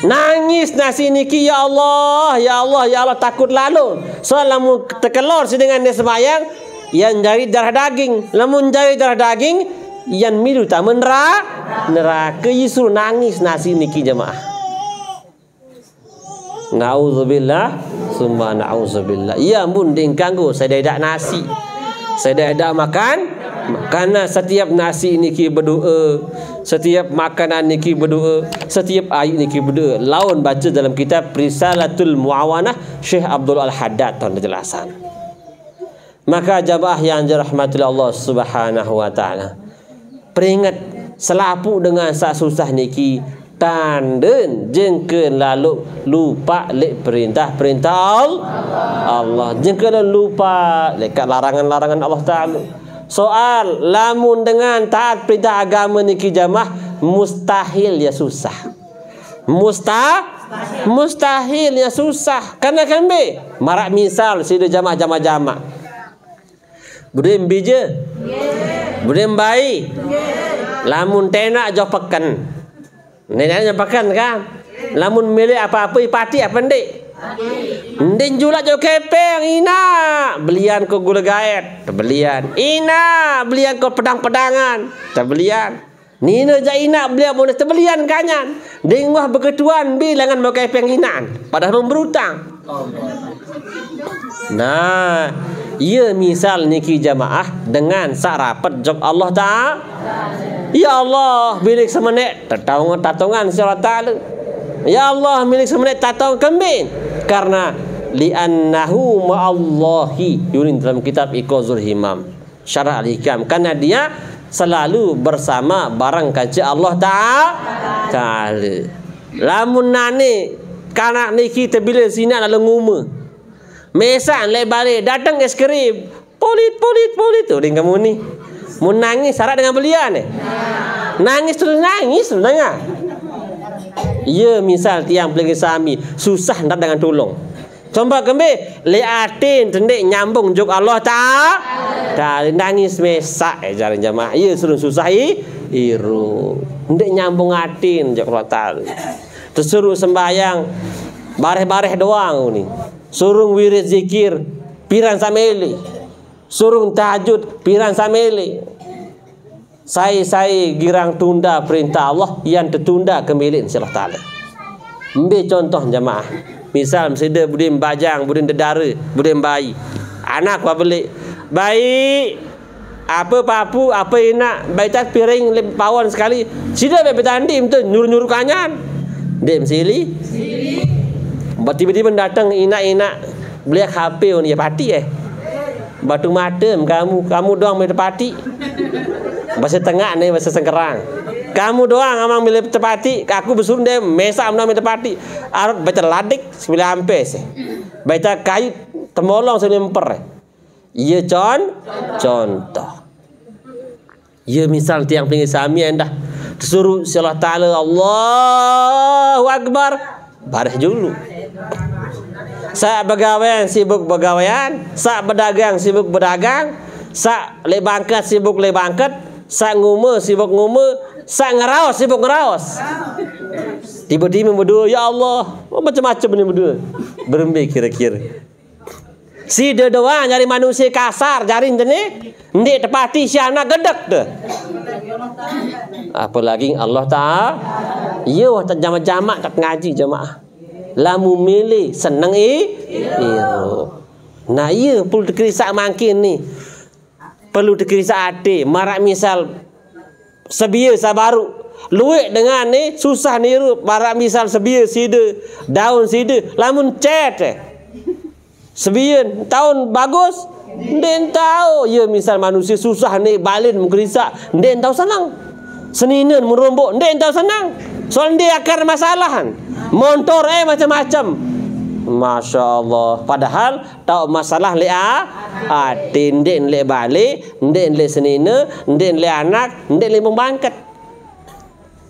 nangis nasi niki ya Allah ya Allah ya Allah takut lalu so lamun terkelor si dengan dia sembahyang yang jari darah daging lamun jari darah daging yang milu tak neraka Yesus nangis nasi niki jemaah. Na'udzubillah summa na'udzubillah. Ya ampun ding kanggo saya dak nasi saya dak makan karena setiap nasi niki berdoa, setiap makanan niki berdoa, setiap ayat niki berdoa. Lawan baca dalam kitab Risalatul Mu'awanah Syekh Abdul Al-Haddad tuan penjelasan. Maka jamaah yang dirahmati Allah Subhanahu wa taala, peringat selapu dengan sak susah niki tanden jengkeun lalu lupa lek perintah Allah. Jengkeun lupa lek larangan-larangan Allah Taala. Soal lamun dengan taat perintah agama niki jamaah mustahil ya susah. Mustahil ya susah. Karena kan be marak misal sida jamaah. Budem bija? Budem bayi? Lamun tenak jo peken. Neneknya peken kan? Lamun milih apa-apa ipati apa ndek? Ndin julak jo kepeng ina belian ko gula gaet terbelian ina belian ko pedang-pedangan terbelian nina ja ina belian bonus terbelian kanyan ding wah beketuan bilangan mau kepeng inan padahal berutang. Nah iya misal niki jamaah dengan sarapat jok Allah Ta'ala. Ya Allah bilik semenek tatongan si Allah Ta'ala. Ya Allah milik semenit tatong kembing karena li'annahu ma'allahi. Yunin dalam kitab Iqazul Himam Syarah Al-Hikam, karena dia selalu bersama barang kaca Allah Ta'ala. Lamun nane kanak niki terbila sini dalam nguma mesan le balik datang es krim polit tu dengan kamu ni mau nangis syarat dengan belian nangis dengar. Ya misal tiang pelagi sami susah ndak dengan tolong. Coba kembe le atin tendek nyambung juk Allah Ta'ala nangis mesak jalan jamaah. Ya suruh susah iru ndek nyambung atin juk Allah Ta'ala. Tersuruh sembahyang bareh-bareh doang ni. Suruh wirid zikir piran sameli. Suruh tahajud piran sameli. Saya girang tunda perintah Allah yang tertunda kembali insya-Allah Ta'ala. Ambil contoh jamaah. Misal mesti budin bajang, budin dedara, budin bayi. Anak apa beli? Bayi apa papu, apa enak, bayi tak piring pawon sekali. Sida bayi bertanding tu nyuruh-nyuruh kanyan. Dia mesti tiba-tiba datang inak-inak beli HP ni ya pati batu mata kamu doang boleh tepati. Bahasa tengah ni bahasa Sengkerang. Kamu doang amang milih tepati, aku bersuruh dia mesak amang milih tepati. Arut baca ladik 9 ampes. Baca kayu temolong 9 emper. Ia contoh. Ia misal tiang pinggir sami anda disuruh Allah Ta'ala Allahu Akbar bareh dulu. Sak begawaian sibuk begawaian, sak berdagang sibuk berdagang, sak le bangkat sibuk le bangkat, sak ngume sibuk ngume, sak ngeraos sibuk ngeraos. Tiba-tiba berdua, ya Allah, macam-macam ni berdua. Berembe kira-kira. Si dia doang nyari manusia kasar, jari ni, ndik tepati si anak gedek tu. Apalagi Allah Ta'ala. Ya, tak jamak-jamak tak ngaji jemaah. Lamu milih senang nah iya perlu dikerisak makin ni. Perlu dikerisak hati. Marak misal sebia sabaru luik dengan ni susah niru. Marak misal sebia sida daun sida lamun cet sebian tahun bagus ndek tahu. Ya misal manusia susah ni balin mengerisak ndek tahu senang. Seninen merombok ndek tahu senang. Soal dia akar masalahan. Montor macam-macam. Masya Allah. Padahal tahu masalah le ndek le balik, ndek le senina, ndek le anak, ndek le pembangkat.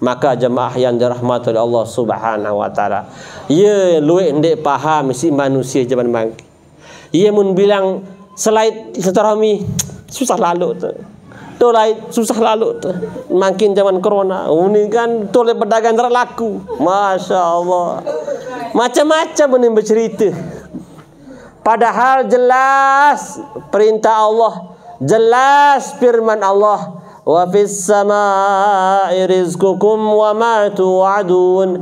Maka jemaah yang dirahmati oleh Allah Subhanahu wa taala, ye luwe ndek paham si manusia zaman bangkit. Ia mun bilang selain silaturahmi susah lalu tu. Tu lain susah lalu tu. Makin zaman corona. Ini kan tu le pedagang tak laku. Masya Allah. Macam-macam ini bercerita. Padahal jelas perintah Allah, jelas firman Allah, wa fis samaa'i rizqukum wa ma tu'adun.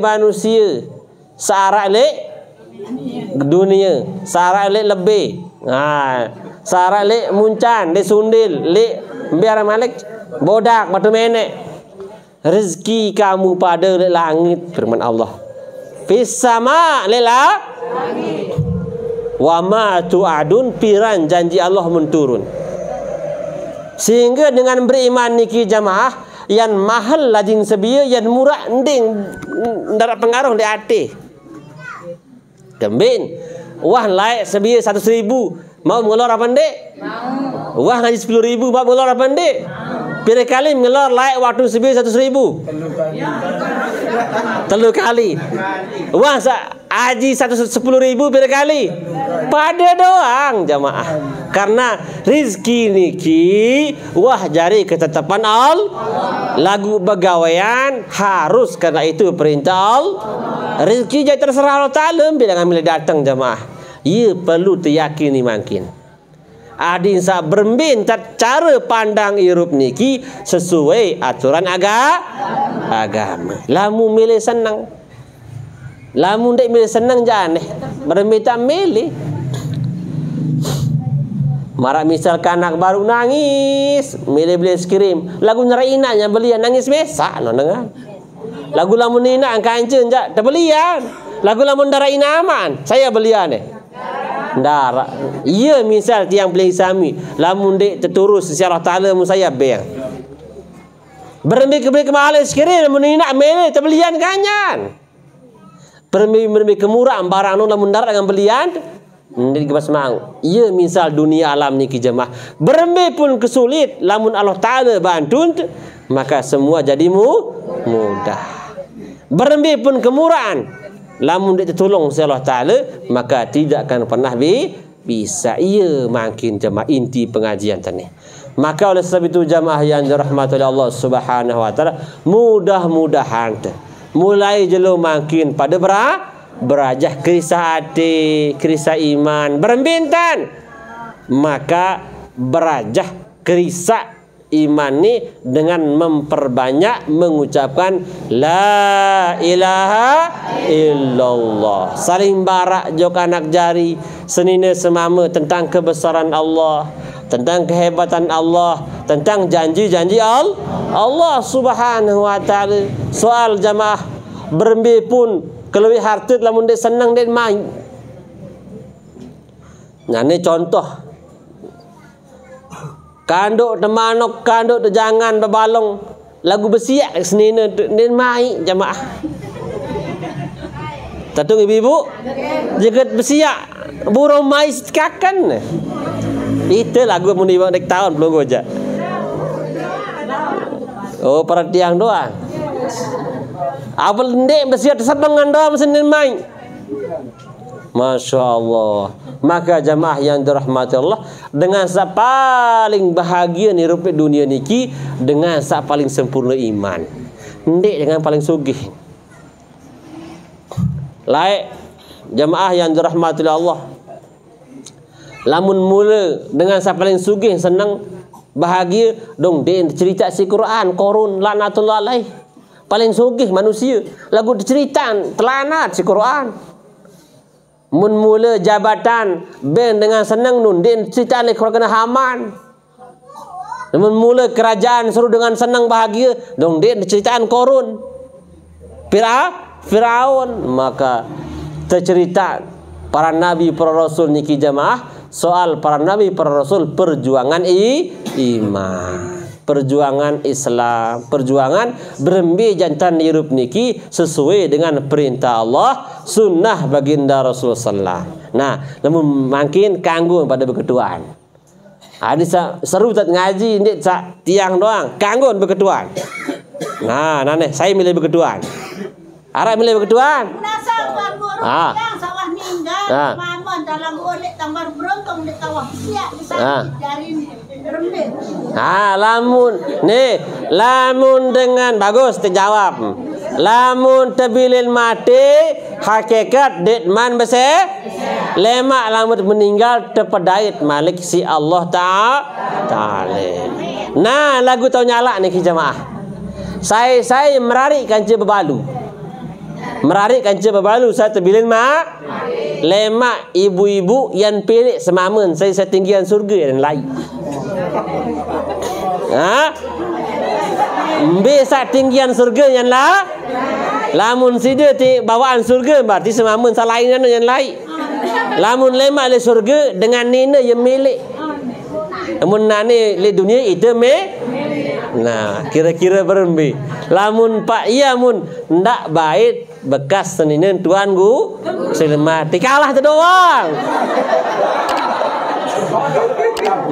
Manusia searak le dunia, searak le lebih. Sarak le muncan, le sundil, le biar malik bodak batu menek. Rezeki kamu pada le langit firman Allah. Fis sama le langit. Wa ma tu'adun piran janji Allah menturun. Sehingga dengan beriman niki jamaah yang mahal lajing sebia yang murah nding ndarat pengaruh di hati. Kembin wah laik sebia 100.000 mau mengelor apa ndek? Mau. Wah ngaji 10.000 mau mengelor apa ndek? Pira kali mengelor laik waktu sebia 100.000? 3 kali. Wah haji 10.000 pira kali? Pada doang jamaah. Karena rizki niki wah jari ketetapan Allah. Lagu begawaian harus karena itu perintah Allah. Rizki jadi terserah Allah Ta'ala bila ngambil datang jamaah. Ia perlu diyakini makin. Adin sa berembin cara pandang hirup niki sesuai aturan agama. Lamu milih senang. Lamu ndak milih senang jangan berembin tak milih. Marak misalkan anak baru nangis, milih beli es krim. Lagu nyerai inaknya belian nangis mesak no dengan. Lagu lamun inak kancen jak terbelian. Lagu lamun darah inaman. Saya belian deh. Darah. Iya misal tiang beli sami. Lamun dek terturus secara ta'ala mun saya beng. Berembi ke mahal sekiranya lamun ini nak mele terbelian kanyan. Berembi kemurah barang nu lamun darah dengan belian. Ini kebas mau. Iya misal dunia alam ni kijamah. Berembi pun kesulit. Lamun Allah Ta'ala bantu. Maka semua jadi mudah. Berembi pun kemurahan. Lamun dia tertolong oleh Allah Ta'ala. Maka tidak akan pernah bisa. Iya makin jamaah inti pengajian tadi. Maka oleh sebab itu jamaah yang dirahmati oleh Allah Subhanahu Wa Ta'ala. Mudah-mudahan. Mulai jelo makin pada berajah krisah hati, krisah iman berbintan, maka berajah krisah iman ni dengan memperbanyak mengucapkan la ilaha illallah, saling barak jok anak jari, senina semama tentang kebesaran Allah, tentang kehebatan Allah, tentang janji-janji Allah Subhanahu Wa Ta'ala. Soal jamaah berembi pun kelebih harta lamun dia senang dia main. Nah ni contoh. Kanduk temanok, kanduk jangan berbalong. Lagu bersiak senina dia main jamaah. Tatung ibu-ibu. Jika bersiak burung mai sekakan. Itu lagu mun ibu nek tahun belum gojak. Oh para tiang doang. Abel ndek bersiap tersebengan doa mesin main. Masya Allah. Maka jamaah yang dirahmati Allah, dengan sa paling bahagia ni rupiah dunia niki dengan sa paling sempurna iman. Ndek dengan paling sugih. Laik jamaah yang dirahmati Allah. Lamun mula dengan sa paling sugih senang bahagia dong dia cerita si Quran Qarun laknatullah alaih. Paling sugih manusia lagu cerita telanat si Quran. Mun mula jabatan ben dengan senang nun din cerita le keluarga Haman. Mun mula kerajaan seru dengan senang bahagia dong din ceritaan Qarun Firaun. Maka tercerita para nabi para rasul niki jamaah soal para nabi para rasul perjuangan iman, perjuangan Islam, perjuangan berembi jantan hirup niki sesuai dengan perintah Allah, sunnah baginda Rasulullah sallallahu. Nah, namun makin kanggu pada berketuan. Ada seru tak ngaji ni tiang doang, kanggu berketuan. Nah, nane saya milih berketuan. Arah milih berketuan. Sawah ninggal, mamon dalam oleh tambah beruntung di kawah siap bisa dari berembit. Lamun nih, lamun dengan bagus terjawab. Lamun terbilil mati hakikat ditman bese lemak lamun meninggal terpedait malik si Allah Ta'ala. Nah lagu tau nyala nih jamaah. Saya merarik kanci bebalu. Merarik kanci bebalu saya terbilil lemak ibu-ibu yang pilih semamen saya setinggian surga yang lain. Bisa tinggian surga yang lamun sida ti bawaan surga berarti semamen salain yang lain. Lamun lemak le surga dengan nina yang milik. Namun nane le dunia itu nah kira-kira berembi. Lamun pak iya mun ndak baik bekas seninen tuan gu selamat dikalah tu doang.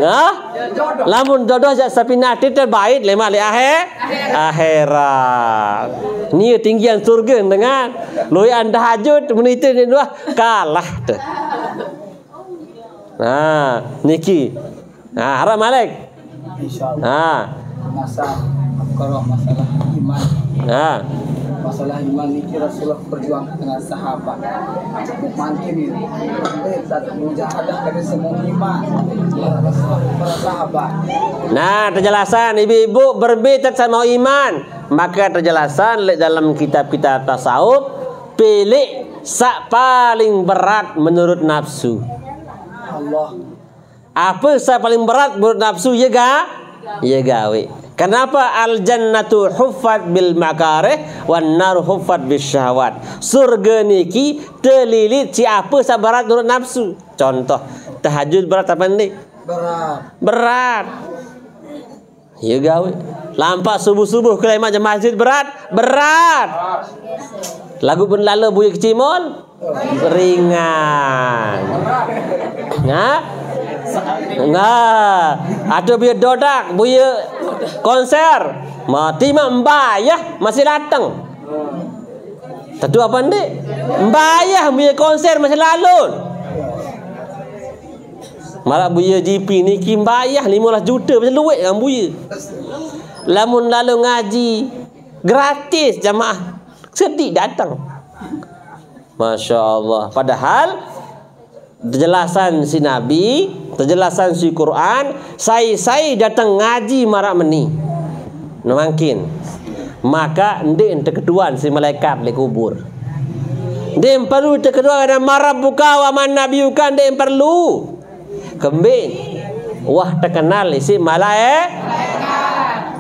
Nah, lamun jodoh jak sapinati terbaik lemak le akhirat. Ni tinggian surga dengan loi anda hajut meniti ni dua kalah tu. Nah, niki. Nah, harap Malik. Insyaallah. Masalah iman. Masalah iman ini Rasulullah berjuang dengan sahabat. Makin ini satu mujahadah dari semua iman. Para sahabat. Nah, terjelasan ibu-ibu berbeda sama iman. Maka terjelasan dalam kitab-kitab tasawuf pilih sak paling berat menurut nafsu. Allah. Apa sak paling berat menurut nafsu ya gawe. Kenapa al-jannatu huffat bil makarih wan nar huffat bis syahwat? Surga niki terlilit siapa sabarat nurut nafsu. Contoh, tahajud berat apa ni? Berat. Ya gawe. Lampak subuh-subuh ke imam masjid berat. Lagu pun lalu buaya kecimol ringan. Ada buaya dodak, buaya konser. Mati mak mbayah masih datang. Tentu apa ndik? Mbayah buaya konser masih lalu. Malah buaya GP ni kimbayah 15 juta macam luwet dengan buaya. Lamun lalu ngaji gratis jamaah sedih datang. Masya Allah. Padahal terjelasan si Nabi, terjelasan si Quran, saya datang ngaji marak meni. Mungkin. Maka ndek keduan si malaikat le kubur. Ndek perlu keduan ada marab buka wa man nabiyuka ndek perlu. Kembing. Wah terkenal si malaikat.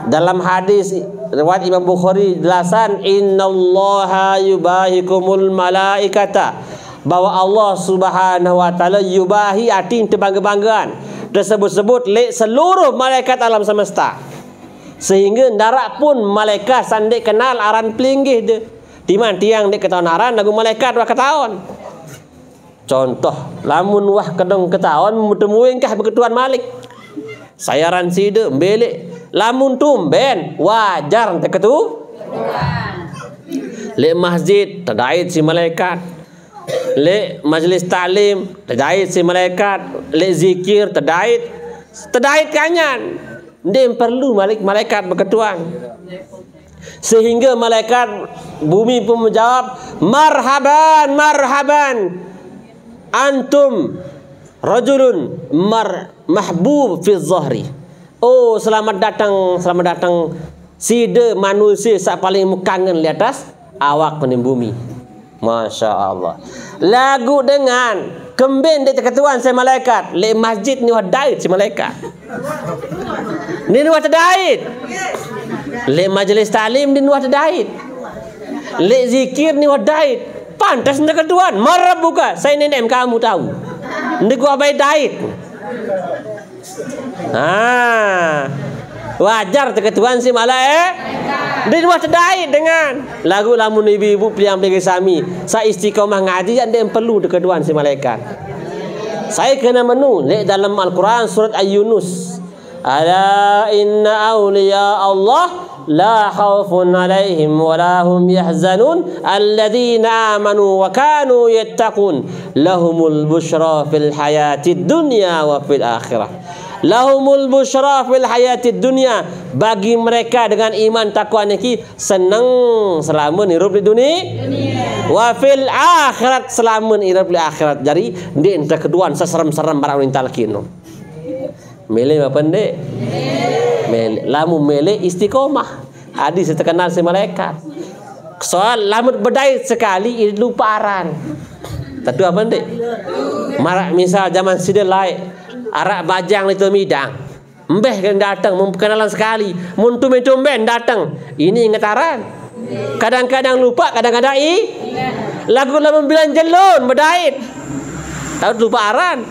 Dalam hadis riwayat Imam Bukhari jelasan innallaha yubahikumul malaikata, bahwa Allah Subhanahu wa taala yubahi arti terbangga-banggaan tersebut-sebut lek seluruh malaikat alam semesta, sehingga ndarak pun malaikat sandek kenal aran pelinggih de timan tiang dek ketahuan aran lagu malaikat wah ketahuan. Contoh lamun wah kedong ketahuan mutemuin kah berketuan Malik saya ran side belek lamun tumben wajar teketu lek masjid terdait si malaikat, lek majlis taklim terdait si malaikat, lek zikir terdait kanyan. Ndem perlu malaikat berketuan. Sehingga malaikat bumi pun menjawab marhaban antum rajulun mahbub fi zahri. Oh selamat datang sida manusia sak paling kangen di atas awak pening bumi. Masya Allah. Lagu dengan kembin dia ketuan saya malaikat. Le masjid ni wah dait si malaikat. Ni wah terdait. Le majlis taklim ni wah terdait. Le zikir ni wah dait. Pantas nak ketuan. Marah buka. Saya nenek kamu tahu. Ni gua baik dait. Wajar terketuan si malaikat. Dia buat terdait dengan lagu lamun ibu-ibu yang bagi sami. Saya istiqomah ngaji yang dia perlu terketuan si malaikat. Saya kena menu dalam Al-Quran surat Al-Yunus. Ala inna awliya Allah la khawfun alaihim wa lahum yahzanun alladzina amanu wa kanu yattaqun lahumul busyra fil hayatid dunya wa fil akhirah. Lahumul busyra fil hayatid dunya, bagi mereka dengan iman takwa niki senang selama hidup di dunia. Wa fil akhirat selama hidup di akhirat. Jadi ndek entah keduan seserem-serem barang intal kino. Mele apa ndek? Mele lamu mele istiqomah. Hadis terkenal si malaikat. Soal lamun berdait sekali lupa aran. Tentu apa ndek? Marak misal zaman sidel laik arak bajang itu midang. Mbeh kan datang memperkenalan sekali. Mun tumben datang. Ini ngetaran. Kadang-kadang lupa, kadang-kadang lagu lamun bilang jelun berdait. Tahu lupa aran.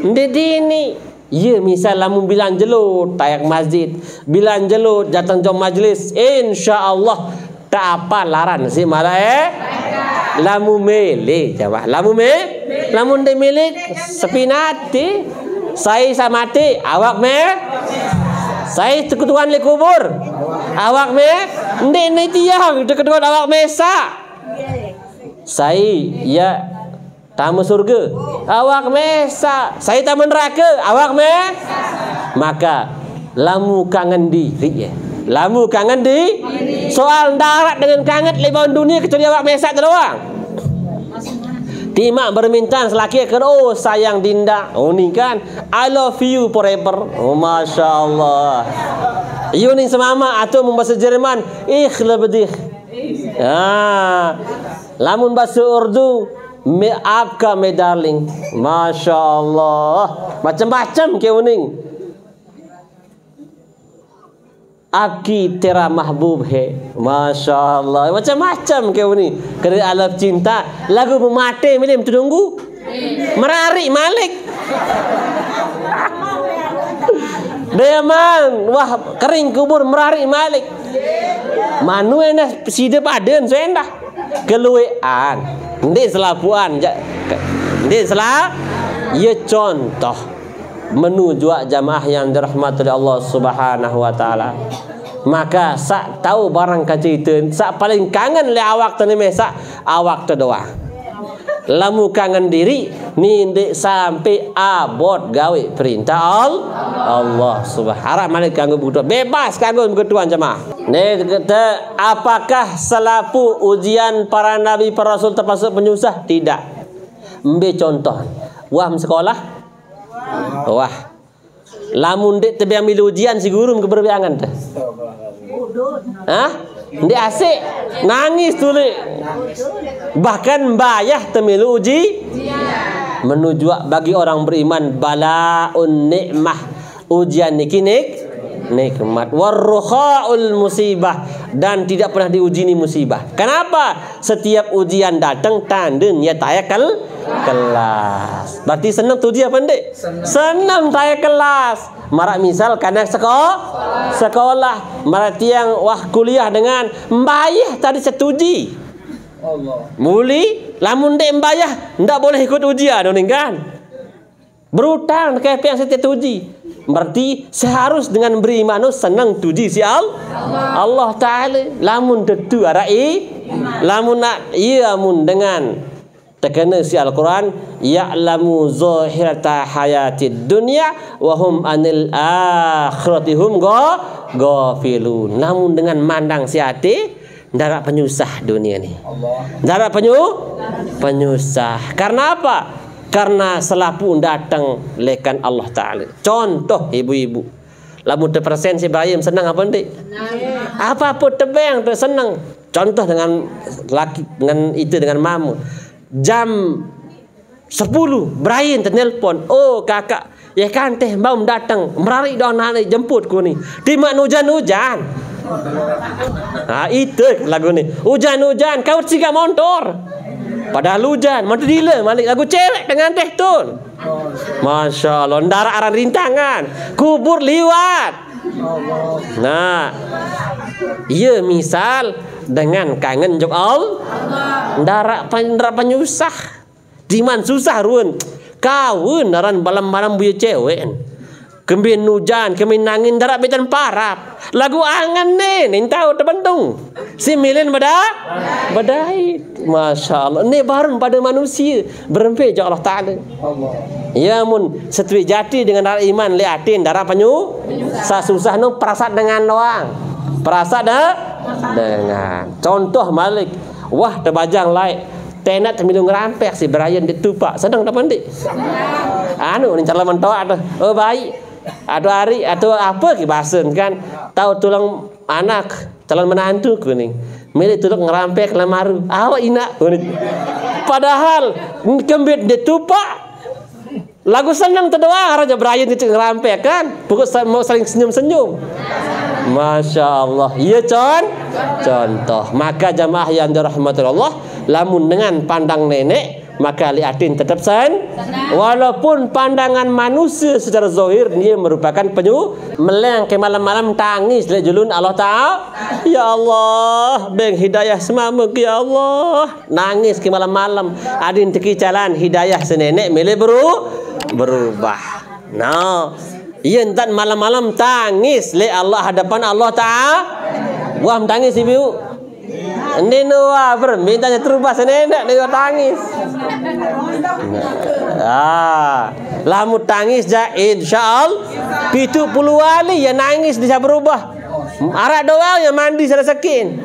Ini. Ya misal lamun bilang jelut tayak masjid, bilang jelut datang jom majlis, insya-Allah tak apa laran si malaikat. Lamun mele jawab. Lamun de milik sepinati. Saya samati awak saya ketuan le kubur awak ndek ni tiang ketuan awak mesa saya ya tamu surga awak mesa saya tamu neraka awak maka lamu kangen diri lamu kangen di soal darat dengan kangen lebon dunia kecuali awak mesa doang. Timak bermintan selaki akan oh sayang Dinda. Oh ni kan I love you forever. Oh Masya Allah. You ni semama atau membahasa Jerman ich liebe dich. Lamun bahasa Urdu me aapka me darling. Masya Allah. Macam-macam ke uning. Aki tera mahbub hai. Masya Allah. Macam-macam kau ni. Kerana alam cinta. Lagu memate milim tu tunggu. Merarik Malik. Dia man. Wah kering kubur merarik Malik. Manu enak sida paden so endah. Keluean. Ndek selapuan. Ndek salah. Ia contoh menuju jamaah yang dirahmati oleh Allah Subhanahu wa taala. Maka sak tahu barang kacita, sak paling kangen le awak tu ni sak awak tu doa. Lamu kangen diri ni ndek sampai abot gawe perintah Allah Subhanahu. Harap malik kanggo butuh bebas kanggo ketuan jemaah. Ni kata apakah selapu ujian para nabi para rasul termasuk penyusah? Tidak. Ambil contoh. Wah sekolah. Wah. Lamun dek tebe ambil ujian si guru ke berbiangan teh. Hah? Ndek asik. Nangis tulik. Bahkan bayah temilu uji. Menuju bagi orang beriman balaun nikmah. Ujian niki nikmat. Warruhaul musibah. Dan tidak pernah diuji ni musibah. Kenapa? Setiap ujian datang tanda niat ayakal kelas. Berarti senang tu ujian apa ndik? Senang tayar kelas. Marak misal kadang sekolah. Marak tiang wah kuliah dengan mbayah tadi setuji. Allah. Muli lamun dek mbayah ndak boleh ikut ujian dong kan? Berutang ke yang setiap uji. Berarti seharus dengan beriman senang tuji si Allah Ta'ala. Lamun tentu arai. Lamun nak ia mun dengan terkena si Al-Quran. Ya'lamu zahirata hayatid dunya wahum anil akhiratihum ghafilun. Namun dengan mandang si hati darat penyusah dunia ni. Darat penyusah. Karena apa? Karena selapu datang lekan Allah Ta'ala. Contoh ibu-ibu. Lamun terpersen si Ibrahim senang apa ndik? Apa-apa tebeng tu senang. Contoh dengan laki dengan itu dengan mamu. Jam 10 Brian tertelpon. Oh kakak, ya kan teh baum datang. Merarik doang nak jemput ku ni. Di mak hujan-hujan. Itu lagu ni. Hujan-hujan kau siga motor. Padahal hujan, mati dila malik lagu cewek dengan teh tu. Masya Allah, darah arah rintangan, kubur liwat. Nah, ia misal dengan kangen jok darah penyusah, diman susah ruan, kawin daran balam-balam buaya cewek. Kembin hujan, kembin angin darat betan parap. Lagu angan ni tahu terbentung. Si milin badai. Masya Allah. Ni baru pada manusia. Berempe je Allah Ta'ala. Ya mun setui jati dengan darah iman liatin darah susah nu perasat dengan doang. Perasat dengan. Contoh Malik. Wah terbajang laik. Tenak terminum ngerampek si Brian ditupak. Sedang tak pendik. Anu ni calon mentoak tu. Oh baik. Atau hari atau apa ke bahasa kan tahu tulang anak calon menantu kuning milik tulang ngerampek lamaru awak inak padahal kembit ditupak lagu senang terdoa raja Brian itu ngerampek kan pokok mau saling senyum-senyum. Masya Allah. Ia contoh. Maka jamaah yang dirahmati Allah lamun dengan pandang nenek maka liatin tetap walaupun pandangan manusia secara zahir dia merupakan meleng ke malam-malam tangis le julun Allah Ta'ala. Ya Allah beng hidayah semamuk ya Allah nangis ke malam-malam adin teki jalan hidayah senenek milih berubah. Nah ia entar malam-malam tangis le Allah hadapan Allah Ta'ala. Wah tangis ibu. Ini nuah permintaannya terubah senenek dia tangis. Lamu tangis ja insyaallah 70 wali ya nangis bisa berubah. Arak doa ya mandi secara sekin.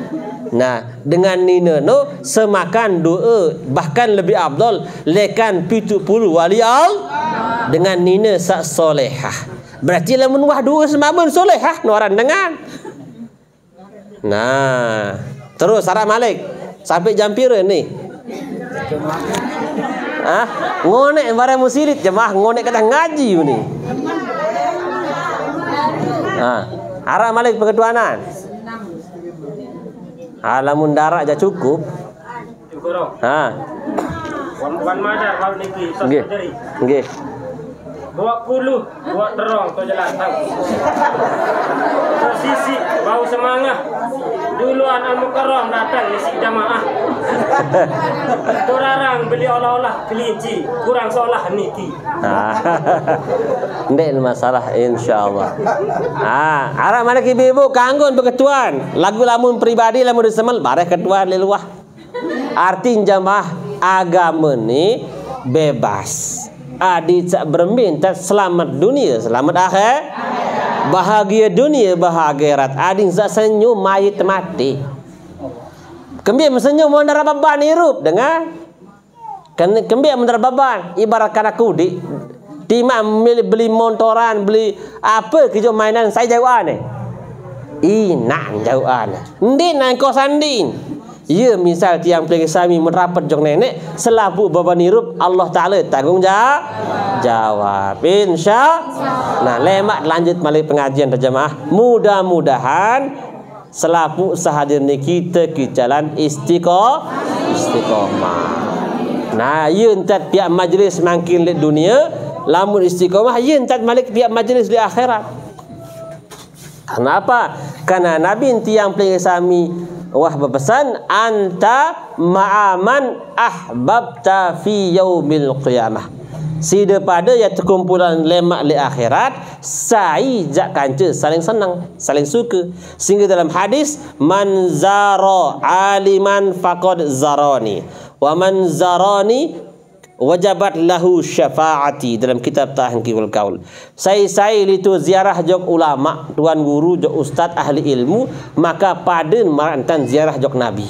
Nah, dengan nina no semakan doa bahkan lebih afdal lekan 70 wali Allah dengan nina sak solehah. Berarti lamun wah doa semamun solehah noran dengan. Nah, terus Sarah Malik sampai jam pira ni? Ngonek barang musirit jemaah ngonek kata ngaji ni. Arah malik perketuanan. Alamun darak aja cukup. Ha. Wan madar kalau niki sos Nggih. jadi. Nggih. Buat puluh, buat terong tu jalan tahu. Sisi bau semangat. Duluan Al-Mukarram datang isi jamaah. Turarang beli olah-olah kelinci, kurang seolah niki. Ndek masalah insyaallah. Arah mana ibu-ibu kanggon berketuan. Lagu lamun pribadi lamun disemel bareh ketuan leluah. Arti jamaah agama ni bebas. Adi tak berminta selamat dunia, selamat akhir, bahagia dunia, bahagia akhirat. Adi tak senyum mayit mati. Kembali mensenyum mendara beban hirup dengar. Kembali mendara beban ibarat kana kudi. Tima beli motoran, beli apa kerja mainan saya jauhan ni. Nak jauhan. Ndin nak kau sanding. Ya misal tiang pelagi sami merapat jong nenek selapu beban hirup Allah Ta'ala tanggung jawab insya. Nah lemak lanjut malik pengajian berjamaah. Mudah-mudahan selapu sahadir ni kita ke jalan istiqomah. Nah ya entat pihak majlis makin di dunia lamun istiqomah ya entat malik pihak majlis di akhirat. Kenapa? Karena Nabi tiang pelagi sami wah berpesan anta ma'aman ahbabta fi yaumil qiyamah. Sida pada ya terkumpulan lemak li akhirat sai jak kanca saling senang, saling suka. Sehingga dalam hadis man zara aliman faqad zarani wa man zarani wajabat lahu syafaati dalam kitab Tahqiqul Qaul. Saya itu ziarah jog ulama, tuan guru jog ustaz ahli ilmu, maka paden marantan ziarah jog nabi.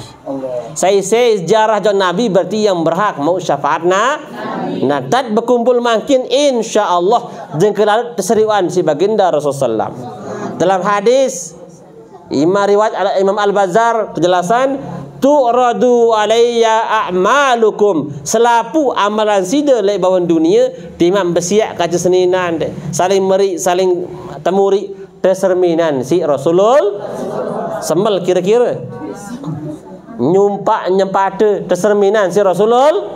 Saya ziarah jog nabi berarti yang berhak mau syafaat nah tad berkumpul makin insyaallah jengkelar keseriuan si baginda Rasulullah. Dalam hadis Imam Al-Bazzar kejelasan tu'radu alayya a'malukum selapu amalan sida lek bawan dunia timam bersiak kaca seninan saling meri saling temuri terserminan si Rasulul sembel kira-kira nyumpak nyempade terserminan si Rasulul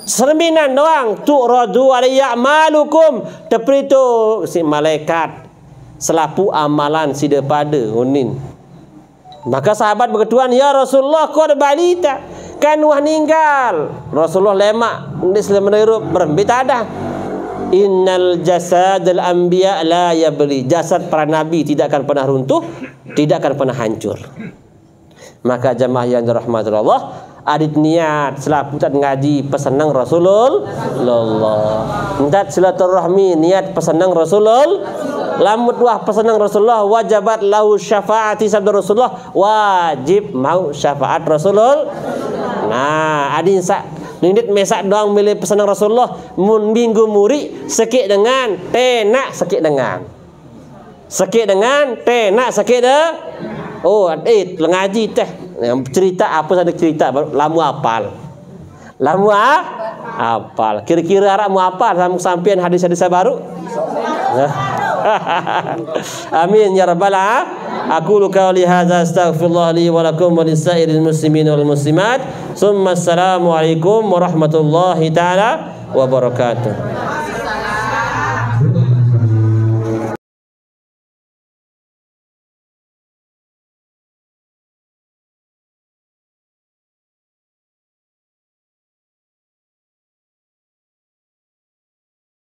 serminan doang tu'radu alayya a'malukum teprito si malaikat selapu amalan sida pada unin. Maka sahabat berketuan, ya Rasulullah kau ada balita kan wah ninggal. Rasulullah lemak di selama hidup berhenti tak ada. Innal jasadul anbiya la yabli. Jasad para nabi tidak akan pernah runtuh, tidak akan pernah hancur. Maka jamaah yang dirahmati Allah, adit niat selapu tak ngaji pesenang Rasulullah. Entat silaturahmi niat pesenang Rasulullah. Lamut wah pesenang Rasulullah wajabat lahu syafaati sabda Rasulullah wajib mau syafaat Rasulullah. Nah adin sak nindit mesak doang milih pesenang Rasulullah mun minggu muri sekik dengan tenak sakit dengan tenak sakit dah. Oh ngaji teh cerita apa saja cerita lamu apal kira-kira harap mu apal sampean hadis-hadis baru. Amin ya rabbal alamin. Aqulu qawli hadza astaghfirullah li wa lakum wa lisairil muslimin wal muslimat. Summa assalamu alaikum warahmatullahi taala wabarakatuh.